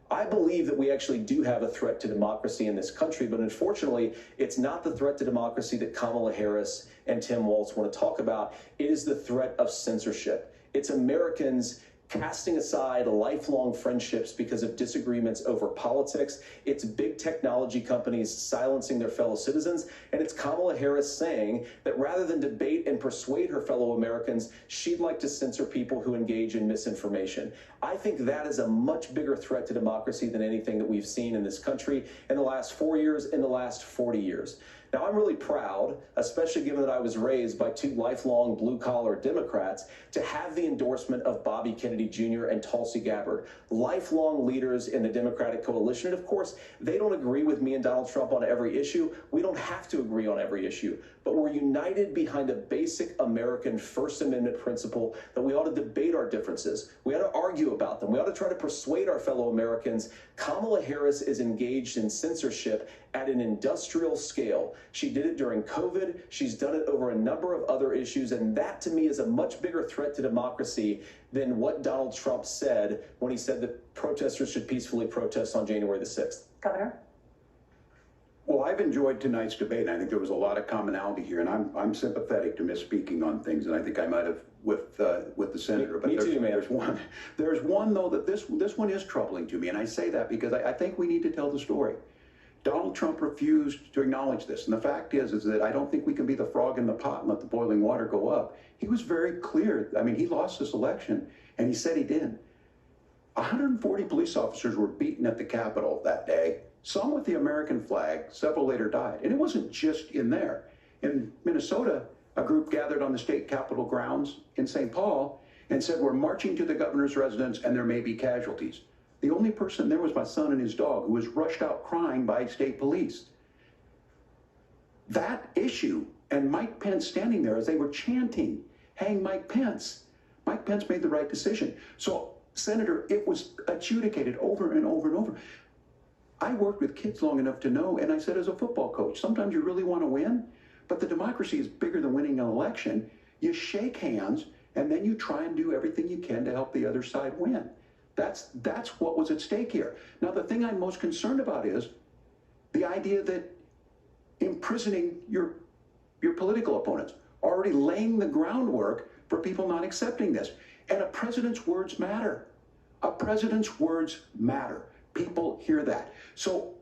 I believe that we actually do have a threat to democracy in this country, but unfortunately, it's not the threat to democracy that Kamala Harris and Tim Walz want to talk about. It is the threat of censorship. It's Americans casting aside lifelong friendships because of disagreements over politics. It's big technology companies silencing their fellow citizens. And it's Kamala Harris saying that rather than debate and persuade her fellow Americans, she'd like to censor people who engage in misinformation. I think that is a much bigger threat to democracy than anything that we've seen in this country in the last 4 years, in the last 40 years. Now, I'm really proud, especially given that I was raised by two lifelong blue-collar Democrats, to have the endorsement of Bobby Kennedy Jr. and Tulsi Gabbard, lifelong leaders in the Democratic coalition. And of course, they don't agree with me and Donald Trump on every issue. We don't have to agree on every issue, but we're united behind a basic American First Amendment principle that we ought to debate our differences. We ought to argue about them. We ought to try to persuade our fellow Americans. Kamala Harris is engaged in censorship at an industrial scale. She did it during COVID. She's done it over a number of other issues. And that, to me, is a much bigger threat to democracy than what Donald Trump said when he said that protesters should peacefully protest on January the 6th. Governor? Well, I've enjoyed tonight's debate, and I think there was a lot of commonality here, and I'm sympathetic to misspeaking on things, and I think I might have with the senator. But me too, man. There's one though that this one is troubling to me, and I say that because I think we need to tell the story. Donald Trump refused to acknowledge this, and the fact is that I don't think we can be the frog in the pot and let the boiling water go up. He was very clear. I mean, he lost this election, and he said he did. 140 police officers were beaten at the Capitol that day. Some with the American flag, several later died. And it wasn't just in there. In Minnesota, a group gathered on the state capitol grounds in St. Paul and said, we're marching to the governor's residence and there may be casualties. The only person there was my son and his dog, who was rushed out crying by state police. That issue, and Mike Pence standing there as they were chanting, hang Mike Pence. Mike Pence made the right decision. So, Senator, it was adjudicated over and over and over. I worked with kids long enough to know, and I said as a football coach, sometimes you really want to win, but the democracy is bigger than winning an election. You shake hands, and then you try and do everything you can to help the other side win. That's what was at stake here. Now, the thing I'm most concerned about is the idea that imprisoning your political opponents, already laying the groundwork for people not accepting this. And a president's words matter. A president's words matter. people hear that. So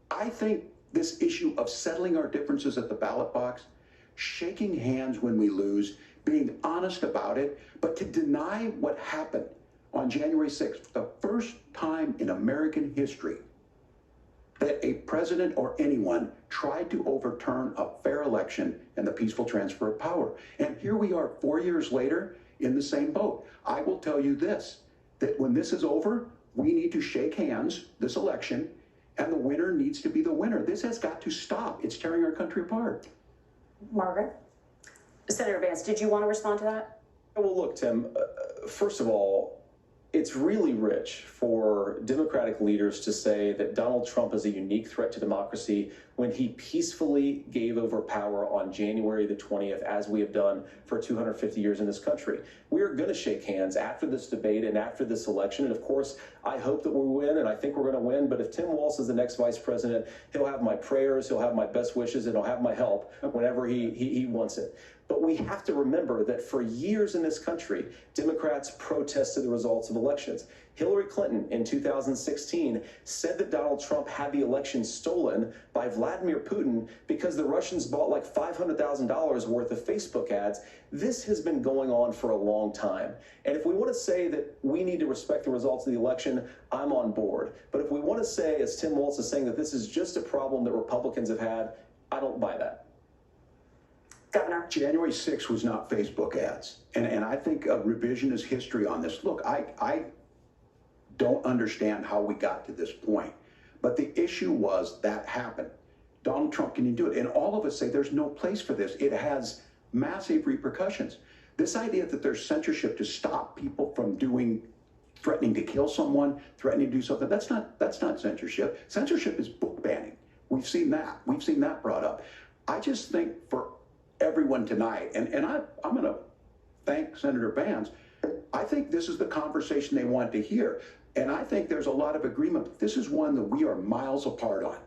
I think this issue of settling our differences at the ballot box, shaking hands when we lose, being honest about it, but to deny what happened on January 6th, the first time in American history that a president or anyone tried to overturn a fair election and the peaceful transfer of power. And here we are 4 years later in the same boat. I will tell you this, that when this is over, we need to shake hands this election, and the winner needs to be the winner. This has got to stop. It's tearing our country apart. Margaret? Senator Vance, did you want to respond to that? Well, look, Tim, first of all, it's really rich for Democratic leaders to say that Donald Trump is a unique threat to democracy when he peacefully gave over power on January the 20th, as we have done for 250 years in this country. We are going to shake hands after this debate and after this election. And of course, I hope that we win, and I think we're going to win. But if Tim Walz is the next vice president, he'll have my prayers, he'll have my best wishes, and he'll have my help whenever he wants it. But we have to remember that for years in this country, Democrats protested the results of elections. Hillary Clinton in 2016 said that Donald Trump had the election stolen by Vladimir Putin because the Russians bought like $500,000 worth of Facebook ads. This has been going on for a long time. And if we want to say that we need to respect the results of the election, I'm on board. But if we want to say, as Tim Walz is saying, that this is just a problem that Republicans have had, I don't buy that. Governor. January 6th was not Facebook ads. And I think a revisionist history on this. Look, I don't understand how we got to this point. But the issue was that happened. Donald Trump can do it. And all of us say there's no place for this. It has massive repercussions. This idea that there's censorship to stop people from threatening to kill someone, threatening to do something, that's not censorship. Censorship is book banning. We've seen that. We've seen that brought up. I just think for everyone tonight, and I'm going to thank Senator Vance. I think this is the conversation they want to hear. And I think there's a lot of agreement. But this is one that we are miles apart on.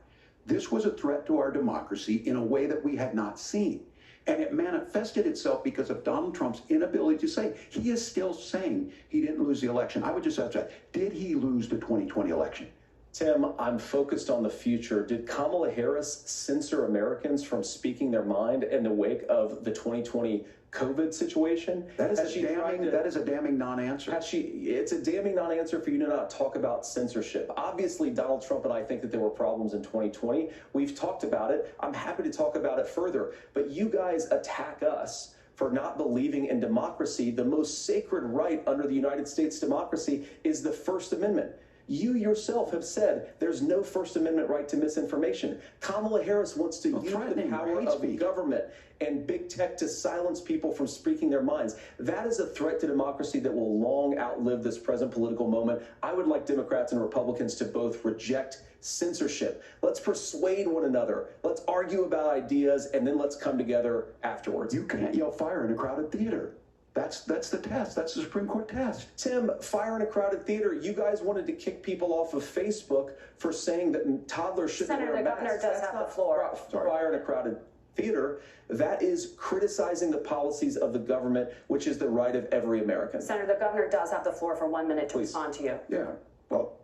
This was a threat to our democracy in a way that we had not seen. And it manifested itself because of Donald Trump's inability to say. He is still saying he didn't lose the election. I would just ask that, did he lose the 2020 election? Tim, I'm focused on the future. Did Kamala Harris censor Americans from speaking their mind in the wake of the 2020 COVID situation? That is a damning non-answer. It's a damning non-answer for you to not talk about censorship. Obviously, Donald Trump and I think that there were problems in 2020. We've talked about it. I'm happy to talk about it further. But you guys attack us for not believing in democracy. The most sacred right under the United States democracy is the First Amendment. You yourself have said there's no First Amendment right to misinformation. Kamala Harris wants to use the power of government and big tech to silence people from speaking their minds. That is a threat to democracy that will long outlive this present political moment. I would like Democrats and Republicans to both reject censorship. Let's persuade one another. Let's argue about ideas, and then let's come together afterwards. You can't yell fire in a crowded theater. That's the test. That's the Supreme Court test. Tim, fire in a crowded theater. You guys wanted to kick people off of Facebook for saying that toddlers shouldn't wear masks. Senator, the governor does have the floor. Fire in a crowded theater. That is criticizing the policies of the government, which is the right of every American. Senator, the governor does have the floor for 1 minute to respond to you. Yeah. Well,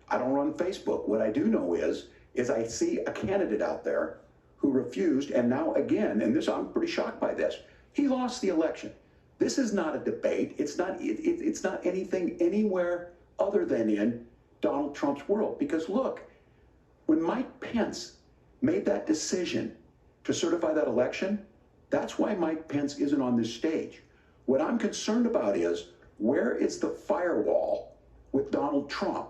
I don't run Facebook. What I do know is I see a candidate out there who refused, and now again, and this, I'm pretty shocked by this. He lost the election. This is not a debate. It's not anything anywhere other than in Donald Trump's world. Because look, when Mike Pence made that decision to certify that election, that's why Mike Pence isn't on this stage. What I'm concerned about is, where is the firewall with Donald Trump?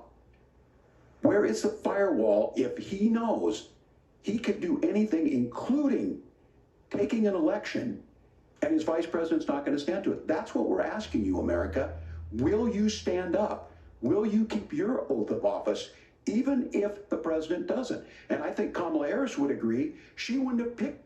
Where is the firewall if he knows he could do anything, including taking an election, and his vice president's not going to stand to it? That's what we're asking you, America. Will you stand up? Will you keep your oath of office, even if the president doesn't? And I think Kamala Harris would agree. She wouldn't have picked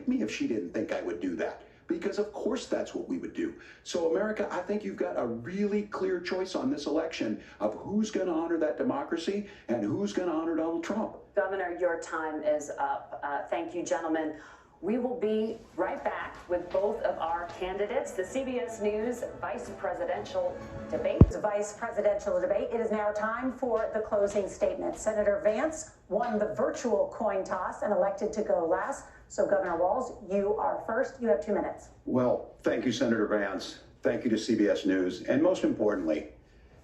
me if she didn't think I would do that. Because of course that's what we would do. So America, I think you've got a really clear choice on this election of who's going to honor that democracy and who's going to honor Donald Trump. Governor, your time is up. Thank you, gentlemen. We will be right back with both of our candidates. The CBS News Vice Presidential Debate. Vice Presidential Debate. It is now time for the closing statement. Senator Vance won the virtual coin toss and elected to go last. So, Governor Walz, you are first. You have 2 minutes. Well, thank you, Senator Vance. Thank you to CBS News. And most importantly,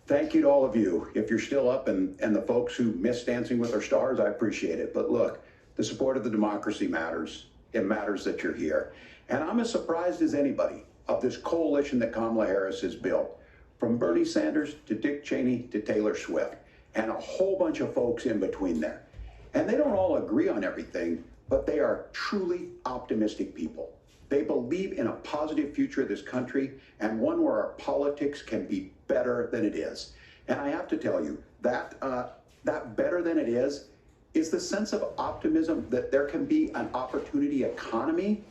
thank you to all of you. If you're still up and the folks who miss Dancing with Our Stars, I appreciate it. But look, the support of the democracy matters. It matters that you're here. And I'm as surprised as anybody of this coalition that Kamala Harris has built, from Bernie Sanders to Dick Cheney to Taylor Swift, and a whole bunch of folks in between there. And they don't all agree on everything, but they are truly optimistic people. They believe in a positive future of this country and one where our politics can be better than it is. And I have to tell you, that better than it is the sense of optimism that there can be an opportunity economy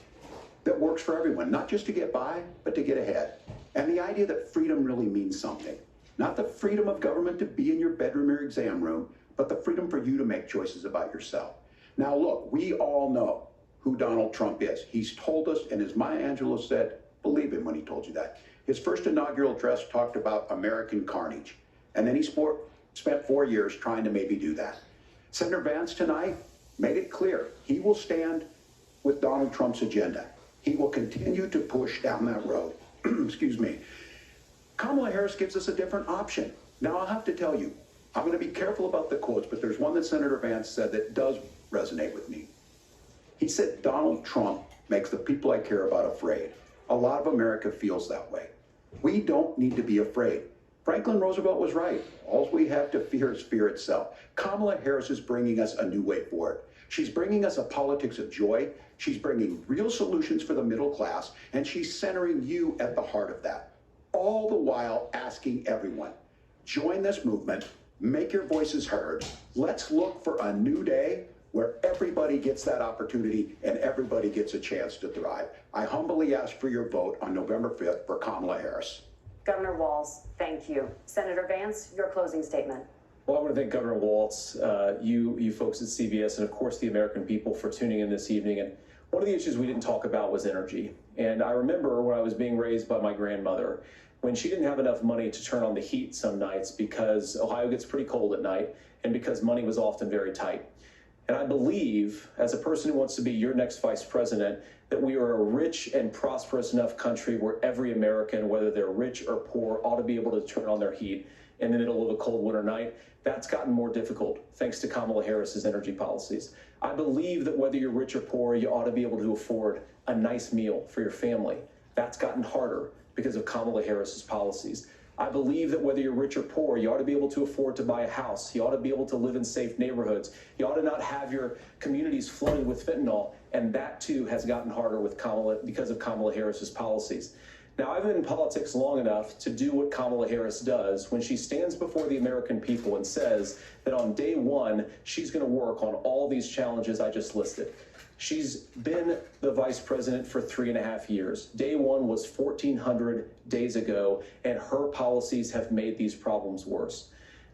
that works for everyone, not just to get by, but to get ahead. And the idea that freedom really means something. Not the freedom of government to be in your bedroom or exam room, but the freedom for you to make choices about yourself. Now, look, we all know who Donald Trump is. He's told us, and as Maya Angelou said, believe him when he told you that. His first inaugural address talked about American carnage. And then he spent 4 years trying to maybe do that. Senator Vance tonight made it clear he will stand with Donald Trump's agenda. He will continue to push down that road. Excuse me. Kamala Harris gives us a different option. Now, I'll have to tell you, I'm going to be careful about the quotes, but there's one that Senator Vance said that does resonate with me. He said, Donald Trump makes the people I care about afraid. A lot of America feels that way. We don't need to be afraid. Franklin Roosevelt was right. All we have to fear is fear itself. Kamala Harris is bringing us a new way forward. She's bringing us a politics of joy. She's bringing real solutions for the middle class, and she's centering you at the heart of that. All the while asking everyone, join this movement, make your voices heard. Let's look for a new day where everybody gets that opportunity and everybody gets a chance to thrive. I humbly ask for your vote on November 5th for Kamala Harris. Governor Walz, thank you. Senator Vance, your closing statement. Well, I want to thank Governor Walz, you folks at CBS, and of course the American people for tuning in this evening. And one of the issues we didn't talk about was energy. And I remember when I was being raised by my grandmother, when she didn't have enough money to turn on the heat some nights because Ohio gets pretty cold at night and because money was often very tight. And I believe, as a person who wants to be your next vice president, that we are a rich and prosperous enough country where every American, whether they're rich or poor, ought to be able to turn on their heat in the middle of a cold winter night. That's gotten more difficult thanks to Kamala Harris's energy policies. I believe that whether you're rich or poor, you ought to be able to afford a nice meal for your family. That's gotten harder because of Kamala Harris's policies. I believe that whether you're rich or poor, you ought to be able to afford to buy a house. You ought to be able to live in safe neighborhoods. You ought to not have your communities flooded with fentanyl. And that too has gotten harder with because of Kamala Harris's policies. Now, I've been in politics long enough to do what Kamala Harris does when she stands before the American people and says that on day one, she's going to work on all these challenges I just listed. She's been the vice president for 3.5 years. Day one was 1,400 days ago, and her policies have made these problems worse.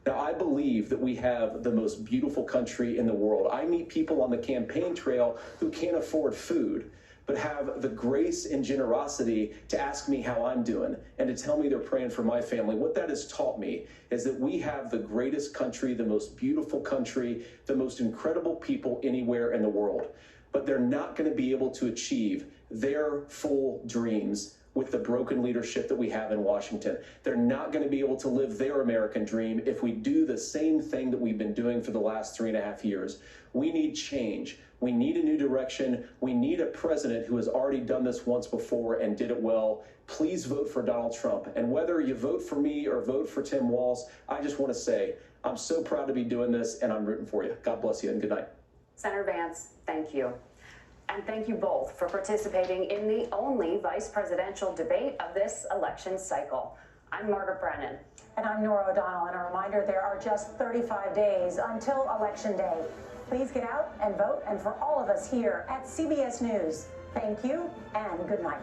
Now, I believe that we have the most beautiful country in the world. I meet people on the campaign trail who can't afford food, but have the grace and generosity to ask me how I'm doing and to tell me they're praying for my family. What that has taught me is that we have the greatest country, the most beautiful country, the most incredible people anywhere in the world. But they're not going to be able to achieve their full dreams with the broken leadership that we have in Washington. They're not going to be able to live their American dream if we do the same thing that we've been doing for the last 3.5 years. We need change. We need a new direction. We need a president who has already done this once before and did it well. Please vote for Donald Trump. And whether you vote for me or vote for Tim Walz, I just want to say I'm so proud to be doing this, and I'm rooting for you. God bless you, and good night. Senator Vance, thank you. And thank you both for participating in the only vice presidential debate of this election cycle. I'm Margaret Brennan. And I'm Nora O'Donnell. And a reminder, there are just 35 days until Election Day. Please get out and vote. And for all of us here at CBS News, thank you and good night.